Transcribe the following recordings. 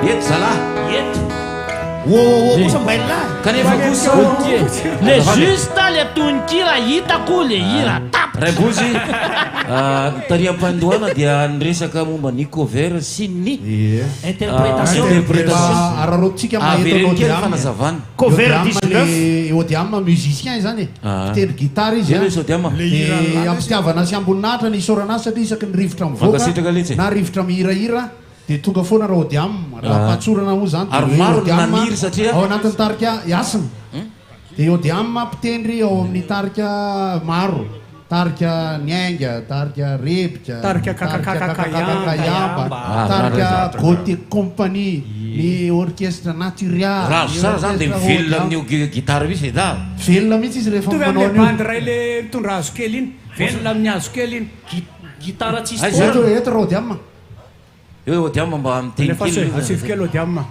Eto zalahy. Eto. Kosa mbaila. Kanefa kosa le juste le tononkira hitako le hira tap. Raibozy tariam-pandohana dia niresaka momba ny cover sy ny interprétation ararotsika avereny kely fanazavana. cover disque Odiama musicien zany pitendry gitara izy ampitiavana sy amboninahitra ny isorana satria isaky ny rivotra Mankasitraka letsy. mivoaka na rivotra mihirahira dia tonga foana raha odiama raha patsorana moa zany Ary maro ny naniry satria ao anatin'ny tarika iasina dia odiama mpitendry ao amin'ny tarika maro tarika niainga, tarika repika, tarika kakakakayamba, tarika côté compagnie, ny orchestre naturel. Raha sara zany dia mivelona amin'ny gitara misy da. Velona mihitsy izy rehefa manao an'io. Bandy ray le mitondra hazo kely iny, velona amin'ny hazo kely iny. Gitara tsisy eto raha odiama. Eo odiama mba miteny kely. Asivy kely odiama.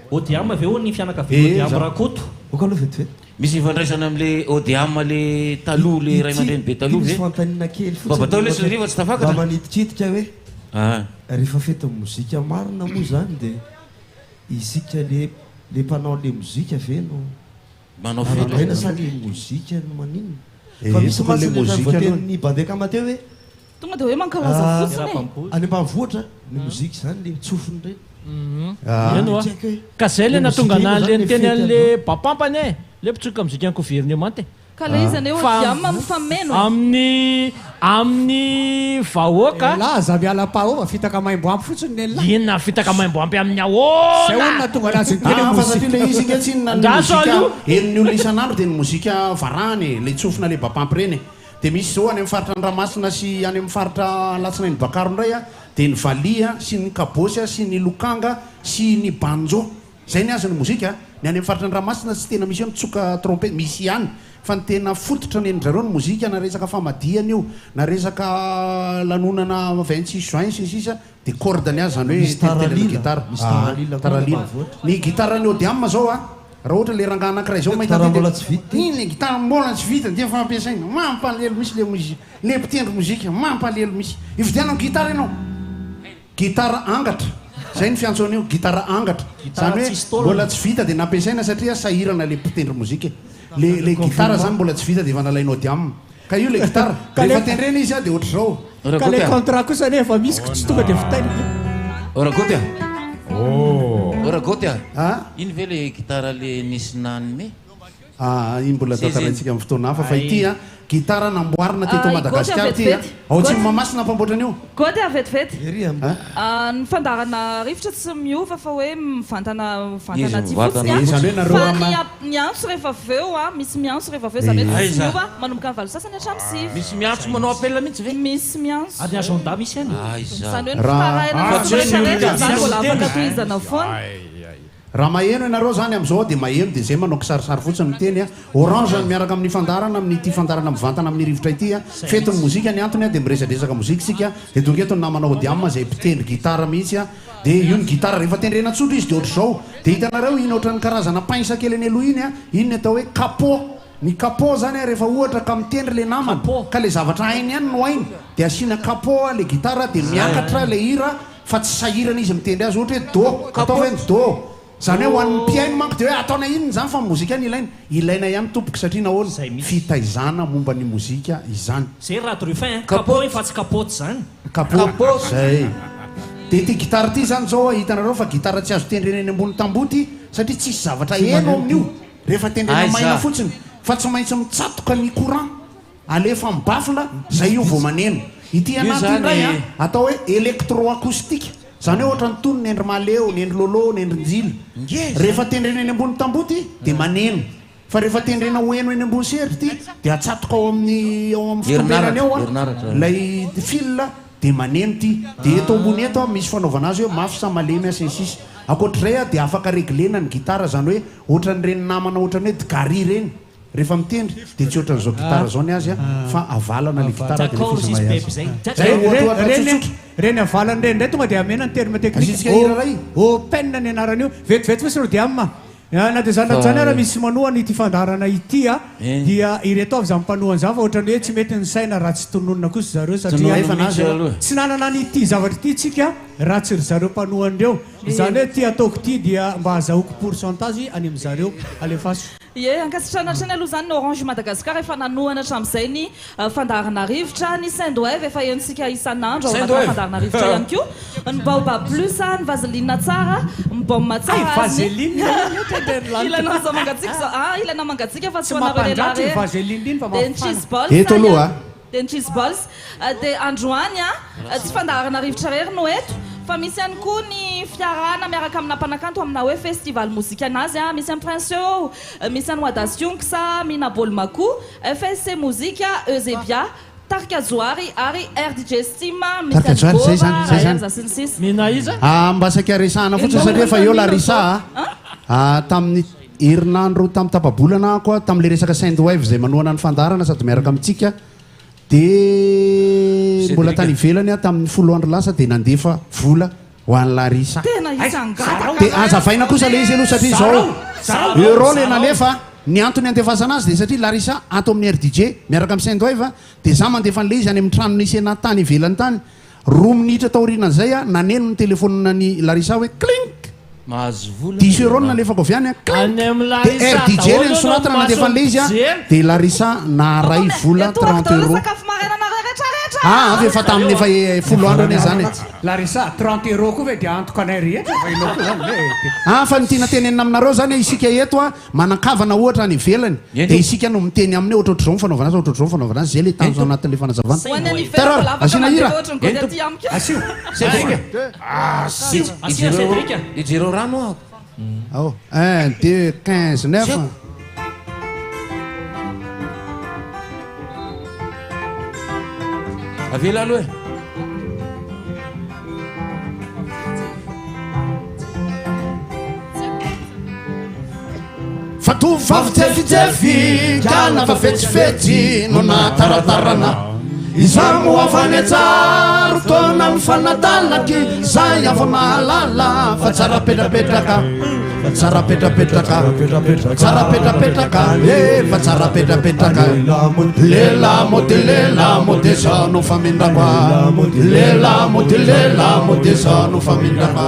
Odiama ve ho ny fianakaviana odiama rakoto. Okalo vetivety. Misy ifandraisana amin'le odiama le taloha le ray aman-dreny be taloha ve. Misy fantanina kely fotsiny. Batao lesy riva tsy tafakatra. Mba manititritika hoe. Rehefa fety mozika marina moa zany dia isika le mpanao le mozika ve no manao fety. Aina sa le mozika no maninona. Fa misy masina voatenin'ny bandeka mateo hoe tonga dia hoe mankalaza fotsiny. Any ambanivohitra ny mozika zany le tsofiny reny. Eno ka zay le natonga an'le niteny an'le bapampany e le pitsoka muzika gouvernement e ka le izy ane odiama mifameno amin'ny vahoaka laza miala paova fitaka maimbo ampy fotsiny nella inona fitaka maimbo ampy amin'ny ahoana zay olona tonga anazy ny teny fa satria le izy inga tsy na ny mozika eniny olona isan'andro dia ny mozika varany le tsofina le bapampy reny dia misy zao any amin'ny faritra Andriamasina sy any amin'ny faritra Alatsinainy Bakaro indray dia ny valia sy ny kabosy sy ny lokanga sy ny banjo zay ny azony mozika ny any amin'ny faritra Andriamasina tsy tena misy hoe mitsoka trompety misy ihany fa ny tena fototra ny endry zareo ny mozika na resaka famadiana io na resaka lanonana 26 juin sisisa dia corde ny azy zany hoe teniteny gitara taralina ny gitara ny odiama zao raha ohatra le rangaha anankiray zao mahita iny gitara mbola tsy vita dia fampiasaina mampalelo misy le mozika le mpitendry mozika mampalelo misy ividianao gitara ianao gitara angatra zay ny fiantsoan'io gitara angatra zany hoe mbola tsy vita dia nampiasaina satria sahirana le mpitendry mozika le gitara zany mbola tsy vita dia efa nalainao diamina ka io le gitara rehefa tendrena izy dia ohatra zao ka le contrat kosa nefa misy tsy tonga dia vitaina orakoty orakoty iny ve le gitara le nisy nany me iny mbola tantaraintsika amin'ny fotoana hafa fa ity gitara namboarina teto Madagasikara ty ao tsy mamasina mpamboatra an'io gody avetivety ny fandarana rivotra tsy miova fa hoe mivantana ty fotsiny fa ny antso rehefa aveo misy miantso rehefa aveo zany hoe tsy miova manomboka ny valo sasany hatramy sivy misy miantso manao appel mihitsy ve misy miantso ady agenda misy any zany hoe ny fitaraina zany mbola afaka tohizana foana raha maheno ianareo zany amin'izao dia maheno dia zay manao kisarisary fotsiny miteny orange miaraka amin'ny fandarana amin'ny ity fandarana mivantana amin'ny rivotra ity fetiny mozika ny antony dia miresadresaka mozika sika dia tonga eto ny namana odiama zay mpitendry gitara mihitsy dia io ny gitara rehefa tendrena tsotra izy dia ohatr'izao dia hitanareo iny ohatran'ny karazana painsa kely any aloha iny iny atao hoe capot ny capot zany rehefa ohatra ka mitendry le namana ka le zavatra hainy ihany no hainy dia asiana capot le gitara dia miakatra le hira fa tsy sahirana izy mitendry azy ohatra hoe do atao hoe do zany hoe ho an'ny mpiaino manko dia hoe ataona inony zany fa mozika any ilaina ihany tompoka satria nahoana fitaizana momba ny mozika izany zay raha trufin capot fa tsy capote zany capot zay dia ity gitara ity zany zao hitanareo fa gitara tsy azo tendrena eny ambony tamboty satria tsisy zavatra eno amin'io rehefa tendrena maina fotsiny fa tsy maintsy mitsatoka ny courant alefa mibafla zay io vao maneno ity anaty indray atao hoe électroacoustique zany hoe ohatra ny tony ny endry maleo ny endry lolo ny endry njily rehefa tendrena eny ambony tamboty dia maneno fa rehefa tendrena hoeno eny ambony seritry ty dia atsatoka ao amin'ny fitoberany ao lay fil dia maneno ty dia eto ambony eto misy fanaovana azy hoe mafy sa malemy asinsisy akoatr'izay dia afaka reglena ny gitara zany hoe ohatra ny reny namana ohatra ny hoe digary reny rehefa mitendry dia tsy ohatran'izao gitara zao ny azy fa avalana le gitara dia rehefa izy mahay azy reny avalany reny ndray tonga dia amena ny terme technique asitsika hira ray open ny anarany io vetivety fotsiny ro diamma na dia zany zany raha misy manohana ity fandarana ity a dia ireto avy zany mpanohany zava ohatrany hoe tsy mety ny saina raha tsy tononona kosa zareo satria tsy nanana nyity zavatra ity tsika raha tsy ry zareo mpanohan'ireo zany hoe ty ataoko ity dia mba hazahoako pourcentage any amin'zareo alefaso ye ankasitranatrany aloha zany ny Orange Madagascar efa nanohana hatramin'izay ny fandarana rivotra ny Sendwave efa ensika isan'andro ao anaty fandarana rivotra ihany koa ny Baobab Plus ny Vaseline tsara ny Baume tsara ilana za mangatsika zao ilana mangatsika fa tsy hoanareo lehilahy ny cheese balls eto aloha dia ny cheese balls dia androany tsy fandarana rivotra rery no eto fa misy ihany koa ny fiarahana miaraka amina mpanakanto amina hoe festival mozika anazy misy amin'ny Prince eo misy any Wadasiongsa mina Bolmaku FSC mozika Eusebia Tarka Zoary ary RDJ Steam Tarka Zoary zay mina iza mba saika resahana fotsiny satria fa eo larisa tamin'ny herinandro tamin'ny tapabolana koa tamin'le resaka Sendwave zay manohana ny fandarana sady miaraka amintsika dia mbola tany ivelany tamin'ny 10 andro lasa dia nandefa vola ho an'ny Larisa dia azavaina kosa le izy aloha satria zao euro le nalefa ny antony andefasana azy dia satria Larisa ato amin'ny RDJ miaraka amin'ny Sendwave dia za mandefa an'le izy any amin'ny trano nisena tany ivelany tany 2 minitra taorianan'izay naneno ny telefonina ny Larisa hoe clink mahazo vola 10 euro nalefako avy any dia RDJ le ny soratana mandefa an'le izy dia Larisa naray vola 30 euro avy efa tamin'ny efa 10 andro ane zany Larisa 30 euro koa ve dia antoka anay rehetra fa inao koa zany fa ny tiana tenenina aminareo zany isika eto manakavana ohatra any ivelany dia isika no miteny aminy ohatra ohatr'izao ny fanaovana azy ohatr'izao ny fanaovana azy zay le tanjo anatin'le fanazavana tarara asina hira ijero rano ao 1 2 15 9 avela aloha fatovavy jefijefy kana fa fetsifetsy no nataratarana iza moavany ajaro tona mifanadalaky zay ava mahalala fa tsara petrapetraka tsara petrapetraka tsara petrapetraka fa tsara petrapetraka lela mode za no famindraka lela mode za no famindraka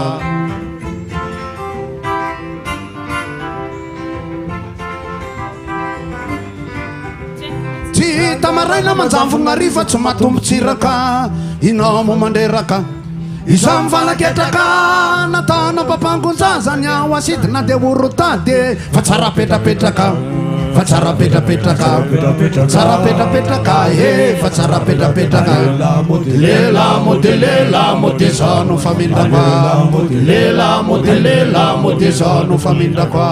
tamaraina manjavona riva tsy matombotsiraka inao mo mandreraka iza mivalaketraka natana papangonjazany ao asidina dia orotady fa tsara petrapetraka fa tsara petrapetraka tsara petrapetraka fa tsara petrapetraka lela mode za no famindraka lela mode za no famindraka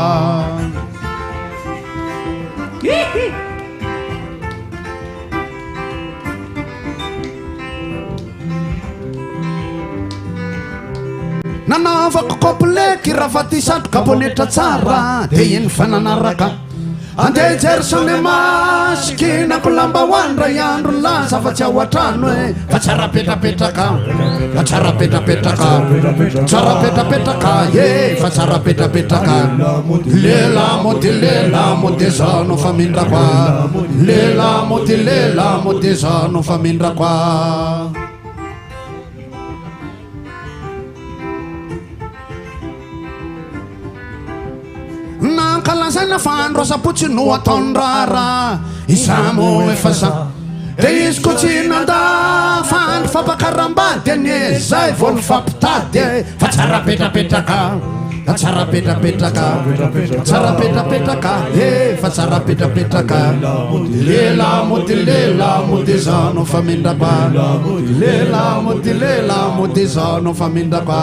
nanavako kopleky raha fa ty satroka bonetra tsara dia iny fananaraka andeha jery samy masikinako lamba hoandra iandro laza fa tsy ao atrano fa tsara petrapetraka fa tsara petrapetraka tsara petrapetraka fa tsara petrapetraka lela mode za no famindraka lela mode za no famindraka nankalazaina fa andro asapotsy no ataony rara izamo efa za dia izy ko tsy nanda fa andro fampakarambady anye zay vo ny fampitady fa tsara petrapetraka tsara petrapetraka tsara petrapetraka fa tsara petrapetraka lela mode za no famindraka lela mode za no famindraka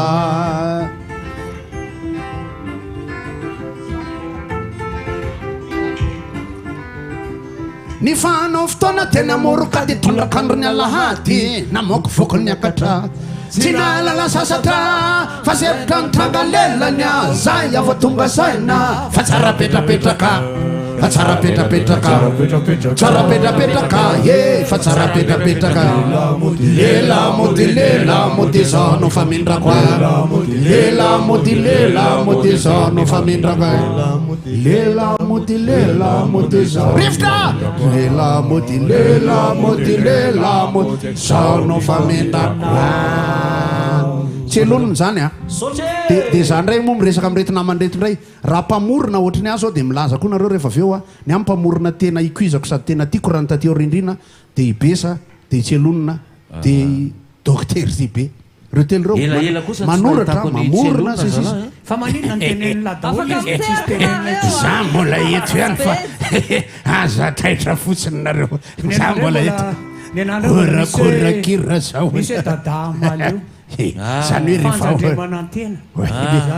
ny fanao fotoana tena moroka dia tondrakandrony alahady namoko vokony akatra tsy nalala sasatra fa sepitra ny trangalelany zay ava tonga saina fa tsara petrapetraka fa tsara petrapetraka tsara petrapetraka fa tsara petrapetraka lela mody zao no famindrako lela mody zao no famindrako lela mody zao riftra lela mody zao no famindrako tsy elonony zany a de zany ndray moa miresaka amrety namandreto ndray raha mpamorona ohatry ny azo ao de milaza koa nareo rehefa aveo a ny am mpamorona tena ikuizako sady tena tiako raha nytaty orindrina de ibesa de tsy elonona de docteur zibe reo telo reo manoratra mamorona fa maninona nytenenina daholo za mbola eto ihany fa aza taitra fotsiny nareo za mbola eto korakira zao misy dada malio zany hoe fandremanantena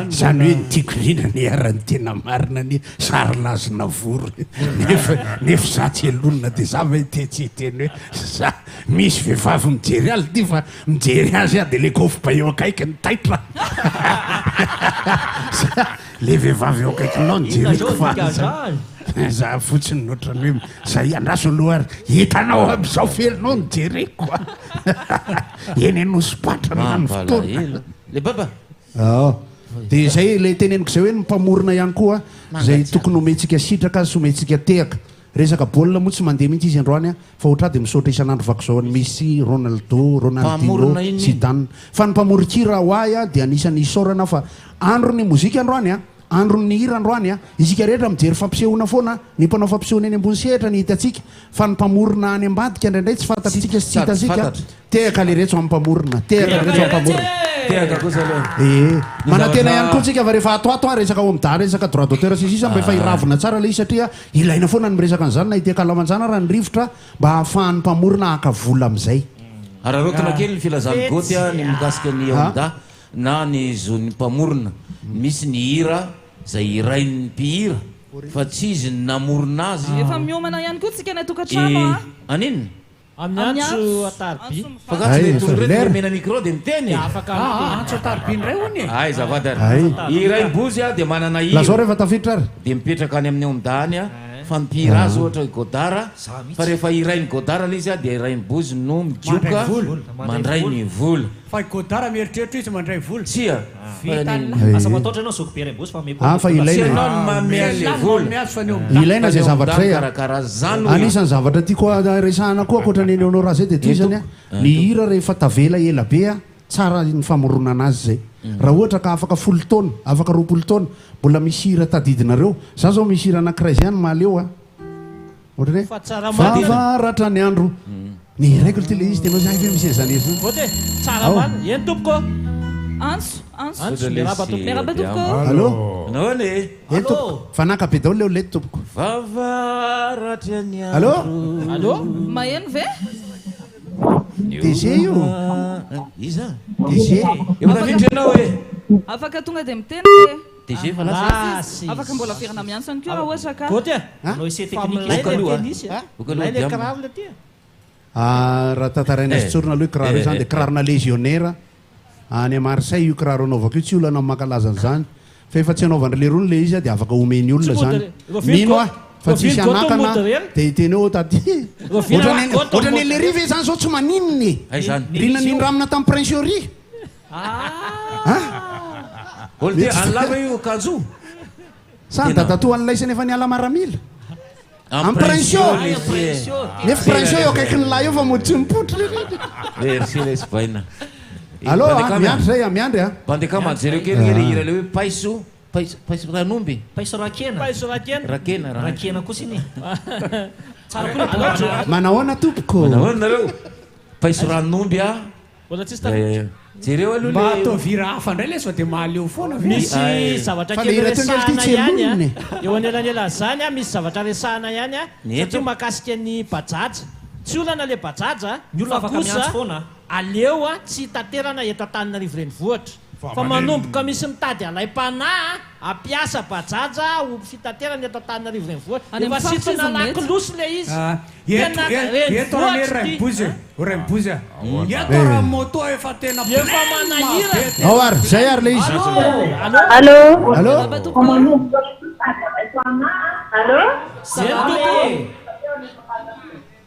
zany hoe nytiako rina ny arany tena marina ny sarylazona vory nefa za tsy elonina de za mahitetsyteny hoe za misy vehivavy mijery azy ty fa mijery azy a de le kofo eo akaiky ny taitra le vehivavy eo akaikinao nijeriko fa za fotsiny notrany hoe zay andraso aloha ary hitanao aby zao felinao nijereko eny nosopatra nany fotoana le baba de zay le teneniko zay hoe ny mpamorona ihany koa zay tokony omentsika sitraka sy omentsika tehaka resaka baolina moa tsy mandeha mihitsy izy androany a fa ohatra de misaotra isan'andro vako zao misy Ronaldo Ronaldinho Zidane fa ny mpamorikira hoay a de anisan'ny isaorana fa andro ny mozika androany a andro ny hira androany a isika rehetra mijery fampisehoana foana ny mpanao fampisehoana eny ambony sehatra ny hitatsika fa ny mpamorona any ambadika indraindray tsy fantatsika sy tsy hitasika tehaka le retso amin'ny mpamorona tehaka le retso amin'ny mpamorona manatena ihany koa tsika fa rehefa atoato a resaka omda resaka droit d'auteur sy sisa mba efa iravina tsara le izy satria ilaina foana ny miresaka an'izany na iteka lamanjana raha ny rivotra mba hahafahan'ny mpamorona haka vola am'izay ararotona kely ny filazany goty a ny mikasika ny omda na ny zon'ny mpamorona misy ny hira zay irain'ny mpihira fa tsy izy ny namorona azy efa miomana ihany koa tsika ny atokantrano a aniny amin'ny antso atarby mena micro de miteny antso atarby ndray hony ay zavadary irainy bozy a de manana hira lazao rehefa tafiditra ary de mipetraka any amin'ny omdany a fa mipihira azy ohatra godara fa rehefa irainy godara le izy a de irainy bozy no midioka mandray ny vola fa godara mieritreritra izy mandray vola tsia fa ilaina zay zavatra anisan'ny zavatra ty koa resahana koa akoatra ny eneo raha zay de ty zany a ny hira rehefa tavela ela be a tsara ny famoronana azy zay raha ohatra ka afaka 10 taona afaka 20 taona mbola misy hira tadidinareo za zao misy hira anankiray zay any maleo a ohatrany hoe favaratra ny andro ny raiko ty le izy tenao zany fe misy zany izy tsara marina eny tompoko antso meraba tompoko allo naone eny tompoko fanaka be daholo leo lety tompoko favaratra ny allo allo maheno ve DG io iza DG efa miditra ianao e afaka tonga de miteny DG fa lasa afaka mbola firana miantso any koa raha ohatra ka goty anao ise tekniky le kiraro le ty raha tantaraina azy tsorona aloha kiraro io zany de kirarona légionnaire any Marseille io kiraro anaovako io tsy olona mankalaza an'izany fa efa tsy anaovana le rony le izy de afaka omeny olona zany mino a fa tsisy anakana de teneo taty ohatrany le rive zany zao tsy manininy rina nindra amina tamin'ny princerie olo ty anlava io kanjo sa datatoa an'laisany efa niala maramila Ampression nefa pression eo akaiky ny lahy eo fa mody tsy mipotry merci lesbaina allo miandry zay miandry a bandeka manjereo kelikely hira le hoe paiso paiso ranomby paiso rakena rakena rakena kosiny manahoana tompoko manahoana nareo paiso ranomby a jereo aloha mba atao vira hafa ndray le sao de maleo foana misy zavatra kely resahana ihany eo anelanela zany a misy zavatra resahana ihany a satria makasika ny bajaja tsy olana le bajaja ny olona kosa aleo a tsy taterana eto Antananarivo renivohitra fa manomboka misy mitady alaim-panahy ampiasa bajaja ho fitaterana eto Antananarivo renivohitra efa sitrana lakilosy le izy eto raha raimbozy raimbozy eto raha moto efa tena efa manahira ao ary zay ary le izy allo allo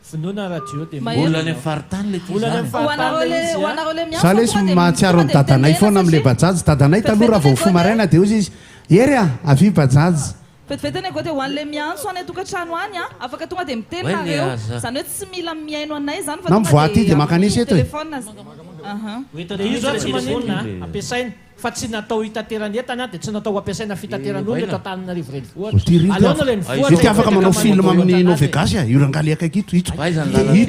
Finoana radio dia olany faritany le ty zany sa le mahatsiaro ny dadanay foana am'le bajazy dadanay taloha raha vao fomaraina dia ozy izy ery avy bajazy vetivety eny koa dia hoan'le miantso any tokantrano any afaka tonga dia miteny nareo zany hoe tsy mila miaino anay zany na mivoaty dia makanisy eto izo tsy manina ampiasaina fa tsy natao hitateran'entana dia tsy natao ampiasaina fitateran'olona eto Antananarivo renivohitra ity afaka manao film amin'ny Novegas io rangaly akaiky ito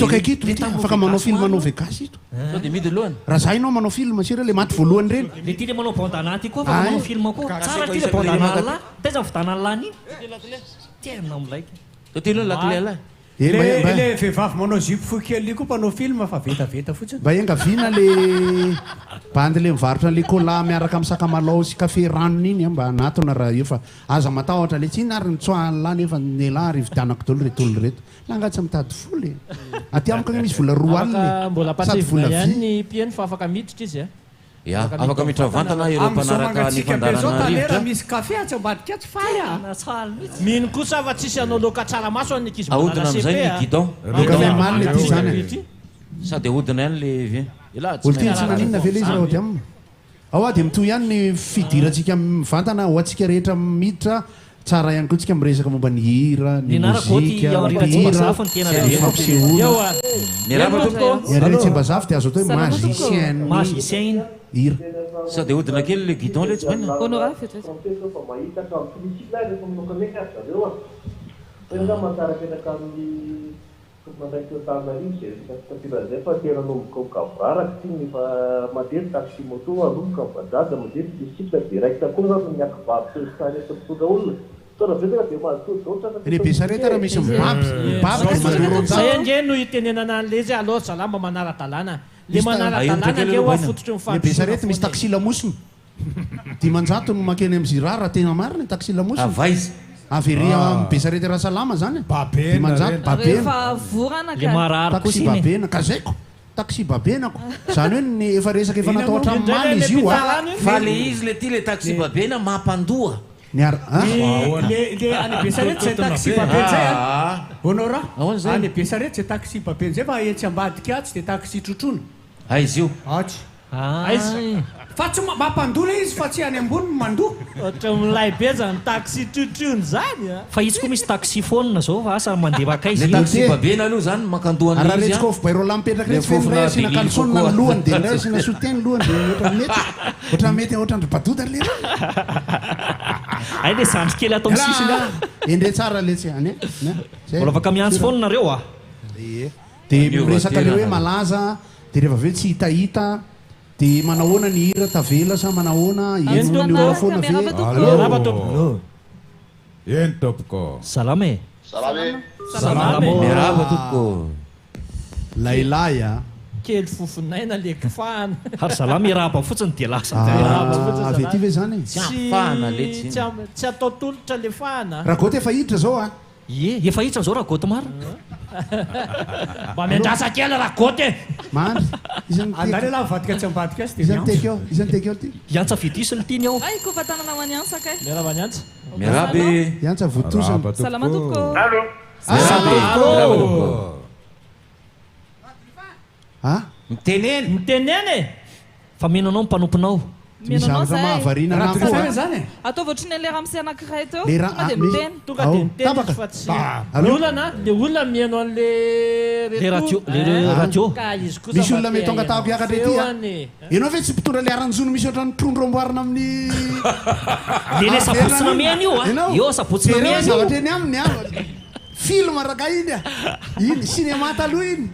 akaiky ito afaka manao film Novegas ito dia midy lohany raha zay ianao manao film sira le maty voalohany reny le ty le manao bandana ty koa fa manao film koa tsara ty le bandana la taiza vitanany lany tiana amilaiky ty aloha lakilela le vehivavy manao zipo fohy kely koa mpanao film fa vetaveta fotsiny mba engaviana le bandy le mivarotra le cola miaraka amin'ny sakamalao sy kafe ranony iny mba anatona raha io fa aza matahotra le tsy nary nitsoahany la nefa nelahy rividianako dolo retolo reto langatsy mitady foly aty amiko misy vola roa aliny mbola patsevona ihany ny mpieny fa afaka miditra izy afaka miditra vantana ireo mpanaraka ny fandarana rivotra misy kafe atsy ambadika tsy faly mino kosa fa tsisy anao loka tsaramaso any ankizy ahodina am'izay ny guidon mal le ty zany sady ahodina ihany le vy olo ty tsy naninona ve le izy raha ody aminy ao dia mitoy ihany ny fidirantsika mivantana ho atsika rehetra miditra tsara ihany koa tsika miresaka momba ny hira ny mozika fampisehoana tsembazafy dia azo atao hoe magicien hira sady ahodina kely le guidon le tsy baina mandraiky Antananarivo zay tapirazay fa tena nomboka kavraraka ty fa mandeha taxi moto anomboka bajaja mandeha bicycle direct koa zany miakivavy sarety mitondra olona tona vetika dia mahatodotra le be sarety raha misy mibaby zay ange no itenenana an'le izy aloha salama manara-dalàna le manara-dalàna le ho afototry le be sarety misy taxi lamosiny dimanjato no makeny amin'ny zirara tena marina taxi lamosiny avaiza averia be sarety raha salama zany dimanjato babena taxi babena kazaiko taxi babenako zany hoe ny efa resaka efa natao hatramin'maly izy io fa le izy le ty le taxi babena mampandoa le any be sarety zay taxi babeny zay honora any be sarety zay taxi babeny zay fa etsy ambadika atsy dia taxi trotrona aizy io atsy fa tsy mampandoa izy fa tsy any ambony mandoa ohatra milay be zany taxi trotrony zany fa izy koa misy taxi phone zao fa asa mandeha akaizy le taxi babena aloha zany makandoany raha retsika ofa bairolo mipetraka rehetra fendray asina kalsona ny lohany dia ndray asina soutien ny lohany dia oatra mety ohatran'ny badoda le ay le zandry kely atao misisina endre tsara le tsy any mbola afaka miantso phone nareo dia miresaka le hoe malaza dia rehefa aveo tsy hitahita dia manahoana ny hira tavela sa manahoana ino ny ola foana ve eny tompoko salama e miaraba tompoko lailay kely fofonaina le kifahana ary salama iraba fotsiny dia lasa avy ty ve zany tsy atao tolotra le fahana raha goty efa hiditra zao efa hitra zao raha goty mara mba miandrasa kely raha goty mandry andany ala mivadika tsy ambadika azy izany tekeo ty iantsa vidisiny tiany ao ay koa fa tanana ho an'antsa kay miaraba niantsa miaraby iantsa votosany salama tompoko miteneny fa minanao mimpanomponao minanao mahavarina zany atao voatriny le ramsy anankiray teo dia miteny tonga dia miteny fa tsy ny olana le olona mihaino an'le radio ka izy kosa misy olona mety tonga tahako hiakatra ety ianao ve tsy mpitondra le aranjono misy ohatrany trondro amboarina amin'ny le sabotsina miany io sabotsina miany zavatra eny aminy film raka iny iny cinéma taloha iny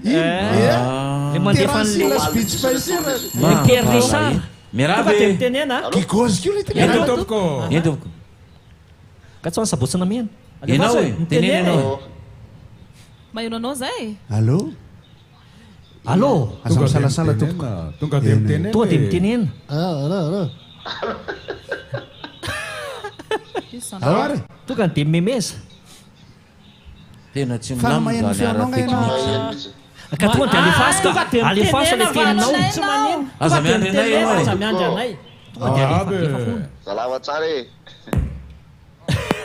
le mandefa le Pierre Richard miaraby mitenena kigozy kio le tompoko ka tsy hoany sabotsina miany ianao e mitenena ianao maheno anao zay allo aza misalasala tompoko tonga dia mitenena tonga dia mitenena ary tonga dia memeza tena tsy fa maheno feonao nga ianao ka tonga dia alefasa le teninao tsy manino aza miandry anay ianao aza miandry anay aby salama tsara e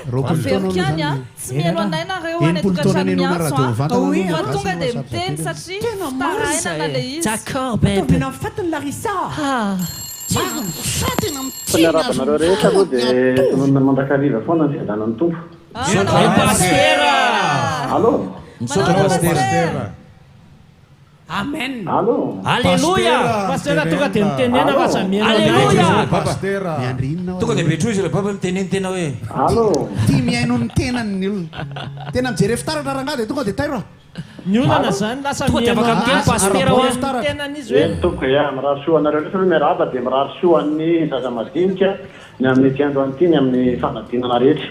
Verikany tsy mihaino anainareo any atokantrano miantso fa tonga dia miteny satria tarainana le izy. D'accord, bébé. Fatiny Larissa. Fanarabanareo rehetra aloha dia mandrakariva foana ny fiadanan'ny tompo. Pastera. Allo? Misaotra pastera. Amen. Allo? Alléluia. Pastera tonga dia mitenena fa samiana. Alléluia. Pastera. Tonga dia betroy izy baba miteneny tena hoe. Allo? Tia mihaino ny tenany olona. Tena mijery fitaratra raha dia tonga dia tairo. Ny olana zany lasa mihaino pastera ho tenany izy hoe. Tompo mirary soa anareo rehetra miarahaba dia mirary soa ny zaza madinika ny amin'ny tiandro an'ity ny amin'ny fanadinana rehetra.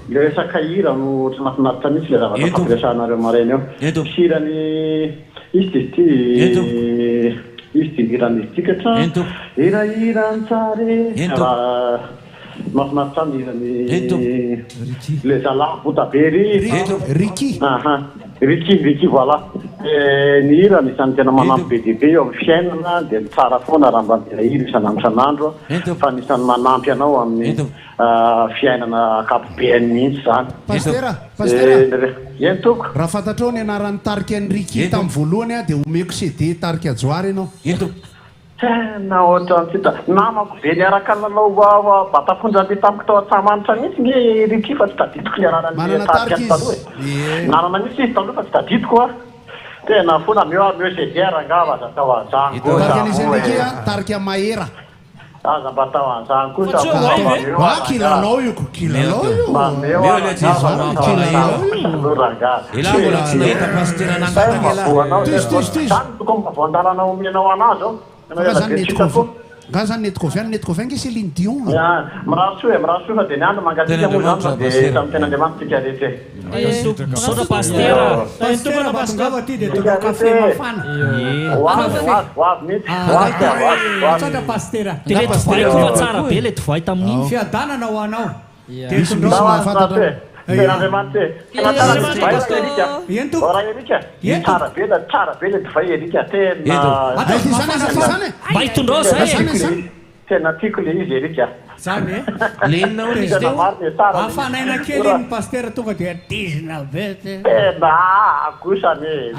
Le resaka hira no ohatry mahafinaritra mihitsy le zavatra fampiresanareo maraina eo. Hirany izy ty hirany izy tikatra. Hirahirany tsare. Mahafinaritra ny hirany le zalahy botabery. Ricky. Ricky voilà. Ny hira isany tena manampy be dia be eo amin'ny fiainana dia tsara foana raha mba mila hira isan'andro isan'andro fa nisany manampy anao amin'ny fiainana akapobeany mihitsy zany. Pastera. Eny toko. Raha fantatrao ny anaran'ny tarika an'ny Ricky tamin'ny voalohany dia omeko CD tarika Joary ianao. Tena ohatra antsika namako be niaraka nanao batafondrabe tamiko tao Antsamanitra mihitsy ny Ricky fa tsy tadidiko ny anarany tarika taloha e. Nanana mihitsy izy taloha fa tsy tadidiko a. Tena fona meo CDR angava aza tao anzany. Tarika anisany Ricky tarika Mahera. Aza mba tao anzany kosa. Kilalao io. Meo le Mbola tsy nahita pastera nangataka zany tokony mavondalana omenao anazy ao. Nga zany netiko avy ange Céline Dion. Mirary soa fa dia ny andro mangatika moa zany dia tamin'ny ten'Andriamanitra rehetra. Misaotra pastera. Pastera batongava ty dia tonga kafe mafana. Hoavy mihitsy. Misaotra pastera. Dia le divay koa tsara be le divay tamin'iny. Fiadanana ho anao. Misy mahafantatra. Ten'Andriamanitra tena tsara le divay Erika. Ento. Ora Erika. Tsara be le divay Erika tena. Mba hitondrao zay. Tena tiako le izy Erika. Zany e. Lenina ony izy teo. Afanaina kely ny pastera tonga dia dizina be te. Tena kosany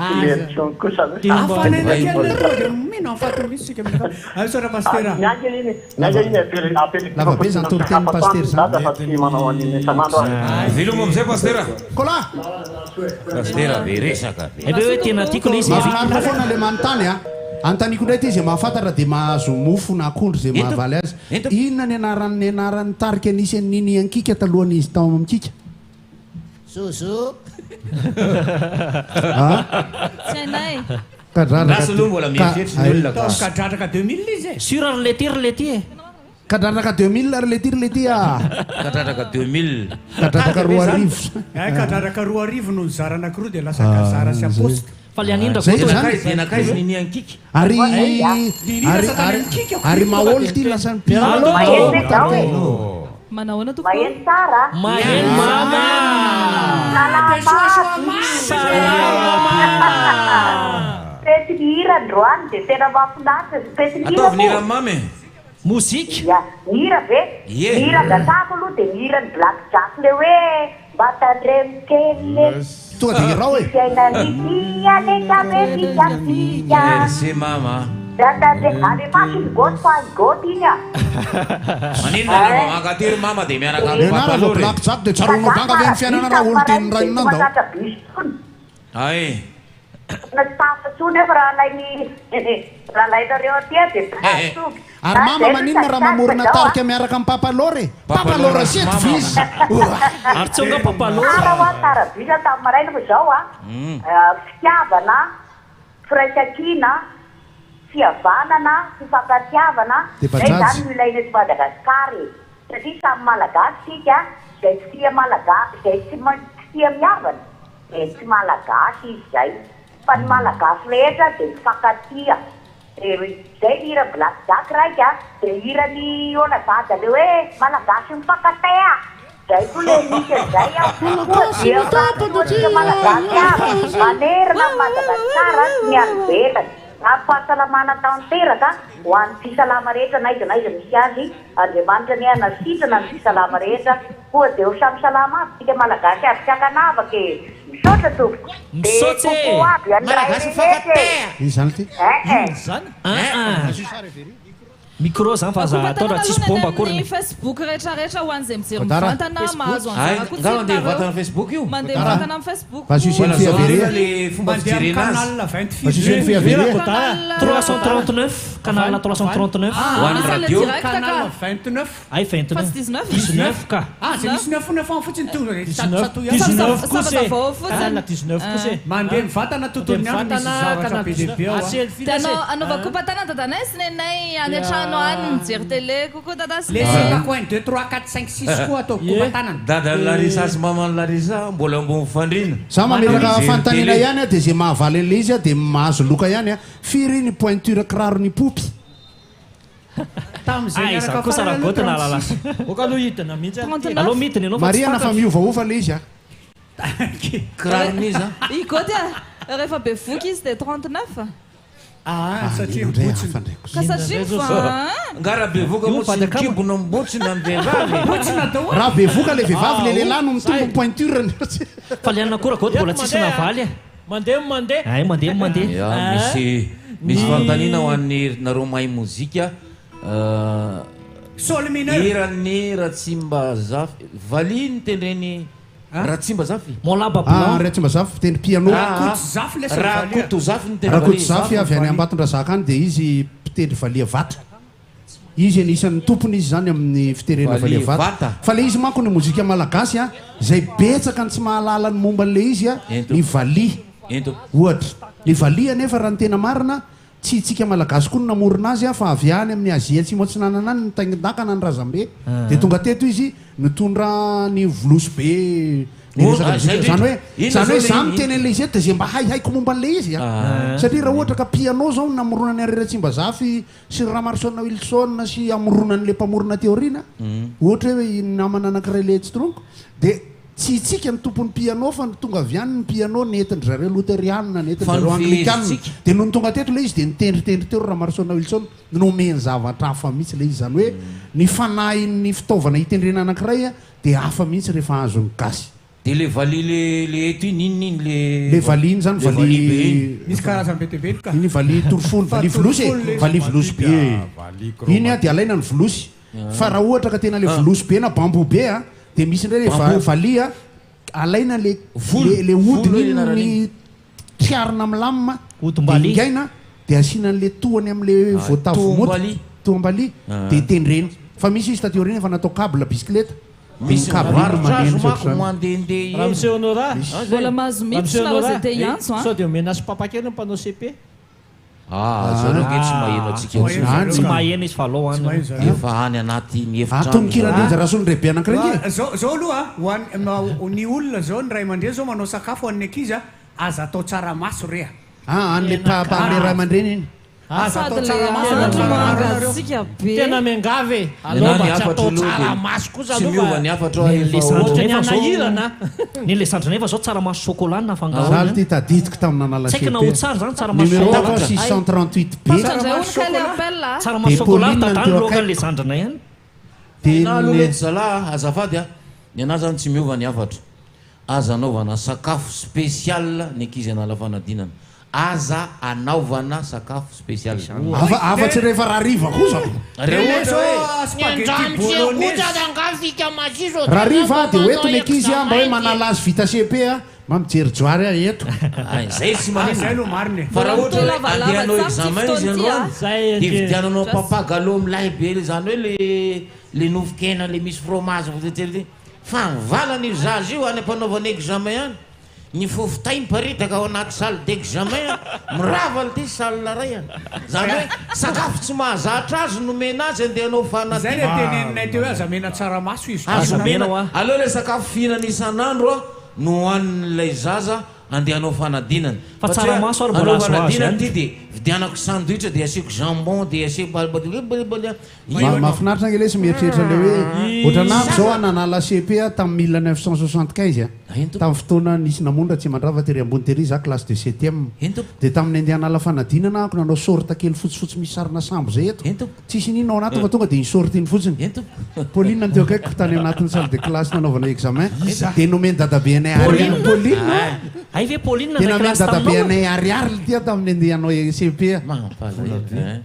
kosany. Afanaina kely ro dia mino afaty misy sika mina. Misaotra pastera. Niaga iny apelika. Lava be zany toroten'ny pastera zany. Fa tsy manao an'iny isan'andro any. Veloma amizay pastera. Kola. Pastera be resaka. Ebe hoe tena tiako le izy. Mahafinaritra foana le manontany a. Antaniko indray ty zay mahafantatra dia mahazo mofo na akondro zay mahavaly azy. Inona ny anaran'ny tarika nisy an'iny ankika talohany izy tao amin'ny kika? Soso. Tsy hainay. Lasa aloha mbola mieritreritra ny olona ka. Kadradraka 2000 izy e. Sur relety. Kadradraka 2000 relety Kadradraka 2000. Kadradraka 2 arivo. Kadradraka 2 arivo no nizara anankiroa dia lasa kazara sy aposta. Fa le anindra nakaizy nini ankika. Ary maholy ty lasa ny Manahoana tompoko? Maheno tsara. Maheno mama. Fety ny hira androany dia tena mahafinaritra. Fety ny hira ataovy hira mamy. Mozika. Ny hira ve? Ny hira gatako aloha dia ny hira ny Black Jack le hoe mbatandremo kely. Tonga dia irao e. Merci mama. Maninona mankatiry mama dia miaraka amin'ny papalory. Black Jack dia tsarono banga ve ny fiainana raha olo teny ny rainona ndao. Ay. Ary mama maninona raha mamorona tarika miaraka amin'ny papalore? Papalore sety vizy. Ary tsy onga papalore. Tarabisa tamin'ny maraina fa izao fitiavana, firaisankina, fihavanana, fifankatiavana, zay zany no ilaina eto Madagasikara. Satria samy malagasy sika, izay tsy tia malagasy, izay tsy tia mihavana, dia tsy malagasy izy izay. Fa ny malagasy rehetra dia mifankatia. Zay hira Black Jack raika dia hirany olazada le hoe malagasy mifankatea. Zay koa le misy zay dia malagasy manerina Madagasikara ny alobelany. Fahasalamana tanteraka ho an'ny fisalama rehetra naiza misy azy Andriamanitra ny anasitrana ny fisalama rehetra koa dia ho samy salama aby tsika malagasy aby tsy hakanavaka misaotra tompoko dia kokoa aby malagasy fakatea izany ty micro zany fa za atao raha tsisy bomba akory ny Facebook rehetrarehetra ho an'izay mijery mivantana mahazo anjara mandeha mivantana Facebook io mandeha mivantana amin'ny Facebook Passusen fiaveria le fomba fijerena azy Passusen fiaveria 339 canal 339 ho an'ny radio canal 29 ay 29 ka c'est 19 fotsiny tonga 19 canal 19 kosa mandeha mivantana tontolo ny andro misy zavatra be lehibe ao tanao anaovako patana dadanay sy nenay any an-trano any mijery télé kokoa dadasy lesena coin 2 3 4 5 6 koa atao kopatanana dadany Larisa sy mamany Larisa mbola ambony fandrina za mameraka fantanina ihany dia zay mahavaly an'le izy dia mahazo loka ihany firy ny pointure kiraro ny popy za kosa raha gotana alalasa oka aloha hitana mihitsy aloha mitiny ianao Maria nafa miovaova le izy kiraronizy igoty rehefa be voky izy dia 39 satria ka satria fa ngara be voka motsy kibona mbotsina ny vehivavy raha be voka le vehivavy le lehilahy no mitombo pointure fa lianana koa raha goty mbola tsisy navaly mandeha ay mandeha misy fanontaniana ho an'ny nareo mahay mozika sol mineur irany Ratsimba Zafy valiny tendreny Ratsimba Zafy molaba Ratsimba Zafy fitendry piano Rakoto Zafy ny tendry Rakoto Zafy avy any Ambatondrazaka any dia izy mpitendry valia vatra izy anisan'ny tompony izy zany amin'ny fiterena valia vatra fa le izy manko ny mozika malagasy zay betsaka ny tsy mahalala ny momba an'le izy ny valia ohatra ny valia nefa raha ny tena marina tsy itsika malagasy koa no namorona azy fa avy any amin'ny Azia tsy moatsinanana any ny taingindakana ny razambe dia tonga teto izy mitondra ny volosy be zany hoe za miteny an'le izy eto dia zay mba haiko momba an'le izy satria raha ohatra ka piano zao namorona ny Ratsimba Zafy sy Ramarson Wilson sy amoronan'le mpamorona teorina ohatra hoe namana anankiray le tsy tronko dia tsy itsika ny tompon'ny piano fa tonga avy any ny piano netiny zareo luteriana netiny zareo anglikanina dia noho ny tonga teto le izy dia nitendritendry teo Ramarson Wilson nomeny zavatra hafa mihitsy le izy zany hoe ny fanahin'ny fitaovana hitendrena anankiray dia hafa mihitsy rehefa azo ny gasy dia le vali le eto inininy le vali iny zany vali misy karazany betebety ka iny vali torofolo vali volosy be iny dia alaina ny volosy fa raha ohatra ka tena le volosy be na bambo be dia misy indray le valia alaina le hodiny ny triarina amin'ny lamina ingaina dia asiana an'le tohany amin'le voatavo moty toambali dia itendrena fa misy izy tateorina efa natao câble bisikileta misy varotrazomako mandehandeha raha miseho anao raha mbola mahazo mihitsy nareo zay te hiantso sao dia omena sy papakely ny mpanao CP zareo nge tsy maheno atsika tsy maheno izy fa aloha any efa any anaty ny efitranotomikirandrenja raha so ny rehibe anankiray zao aloha ny olona zao ny ray aman-dreny zao manao sakafo an'ny ankizy aza atao tsaramaso rea an'le mpahamle ray aman-dreny iny aza atao tsaramaso tena miangavy aloha tsy atao tsaramaso kosa tsy miova ny afatra nahirana ny le sandra nefa zao tsaramaso chocolat na fangaro zaly ty tadidiko tamin'ny nanala tsy haika na ho tsara zany tsaramaso numéro 638 b tsaramaso chocolat tadany lokan'le sandranay any na aloha lety zalahy azafady ny anazy zany tsy miova ny afatra aza anaovana sakafo spécial ny ankizy anala fanadinana aza anaovana sakafo spécial afatsy rehefa raha riva kosa raha riva dia hoeto ny ankizy mba hoe manala azy vita CP mba mijerijoary eto zay tsy manino fa raha ohatra andehanao examen izy androany dia vidiananao papagalo milahy be zany hoe le nofikena le misy fromage fa mivalana io zazy io any ampanaovana examen any ny fofotay miparitaka ao anaty salle d'examen miravaly ty salle ray zany hoe sakafo tsy mahazatra azy nomena azy andehanao zay le teneninay teo hoe azamena tsaramaso izy aloha le sakafo fihinana isan'andro no hoanin'ilay zaza andehanao fanadinana fa tsaramaso ary mbola azo azo fanadinana ty de vidianako sandwich de asiako jambon de asiako mahafinaritra ange le sy mieritreritra le hoe ohatranako zao nanala CP tamin'ny 1975 tamin'ny fotoana nisy namonra tsy mandrava tery ambony tery za classe de 7e de tamin'ny andeha nala fanadinana ako nanao sorta kely fotsifotsy misy sarina sambo zay eto tsisy nino ao anaty fa tonga de ny sorta iny fotsiny Pauline anteo akaiko tany anatin'ny salle de classe nanaovana examen de nomeny dadabe anay ariary ay ve Pauline tena nomeny dadabe anay ariary tia tamin'ny andeha hanao CP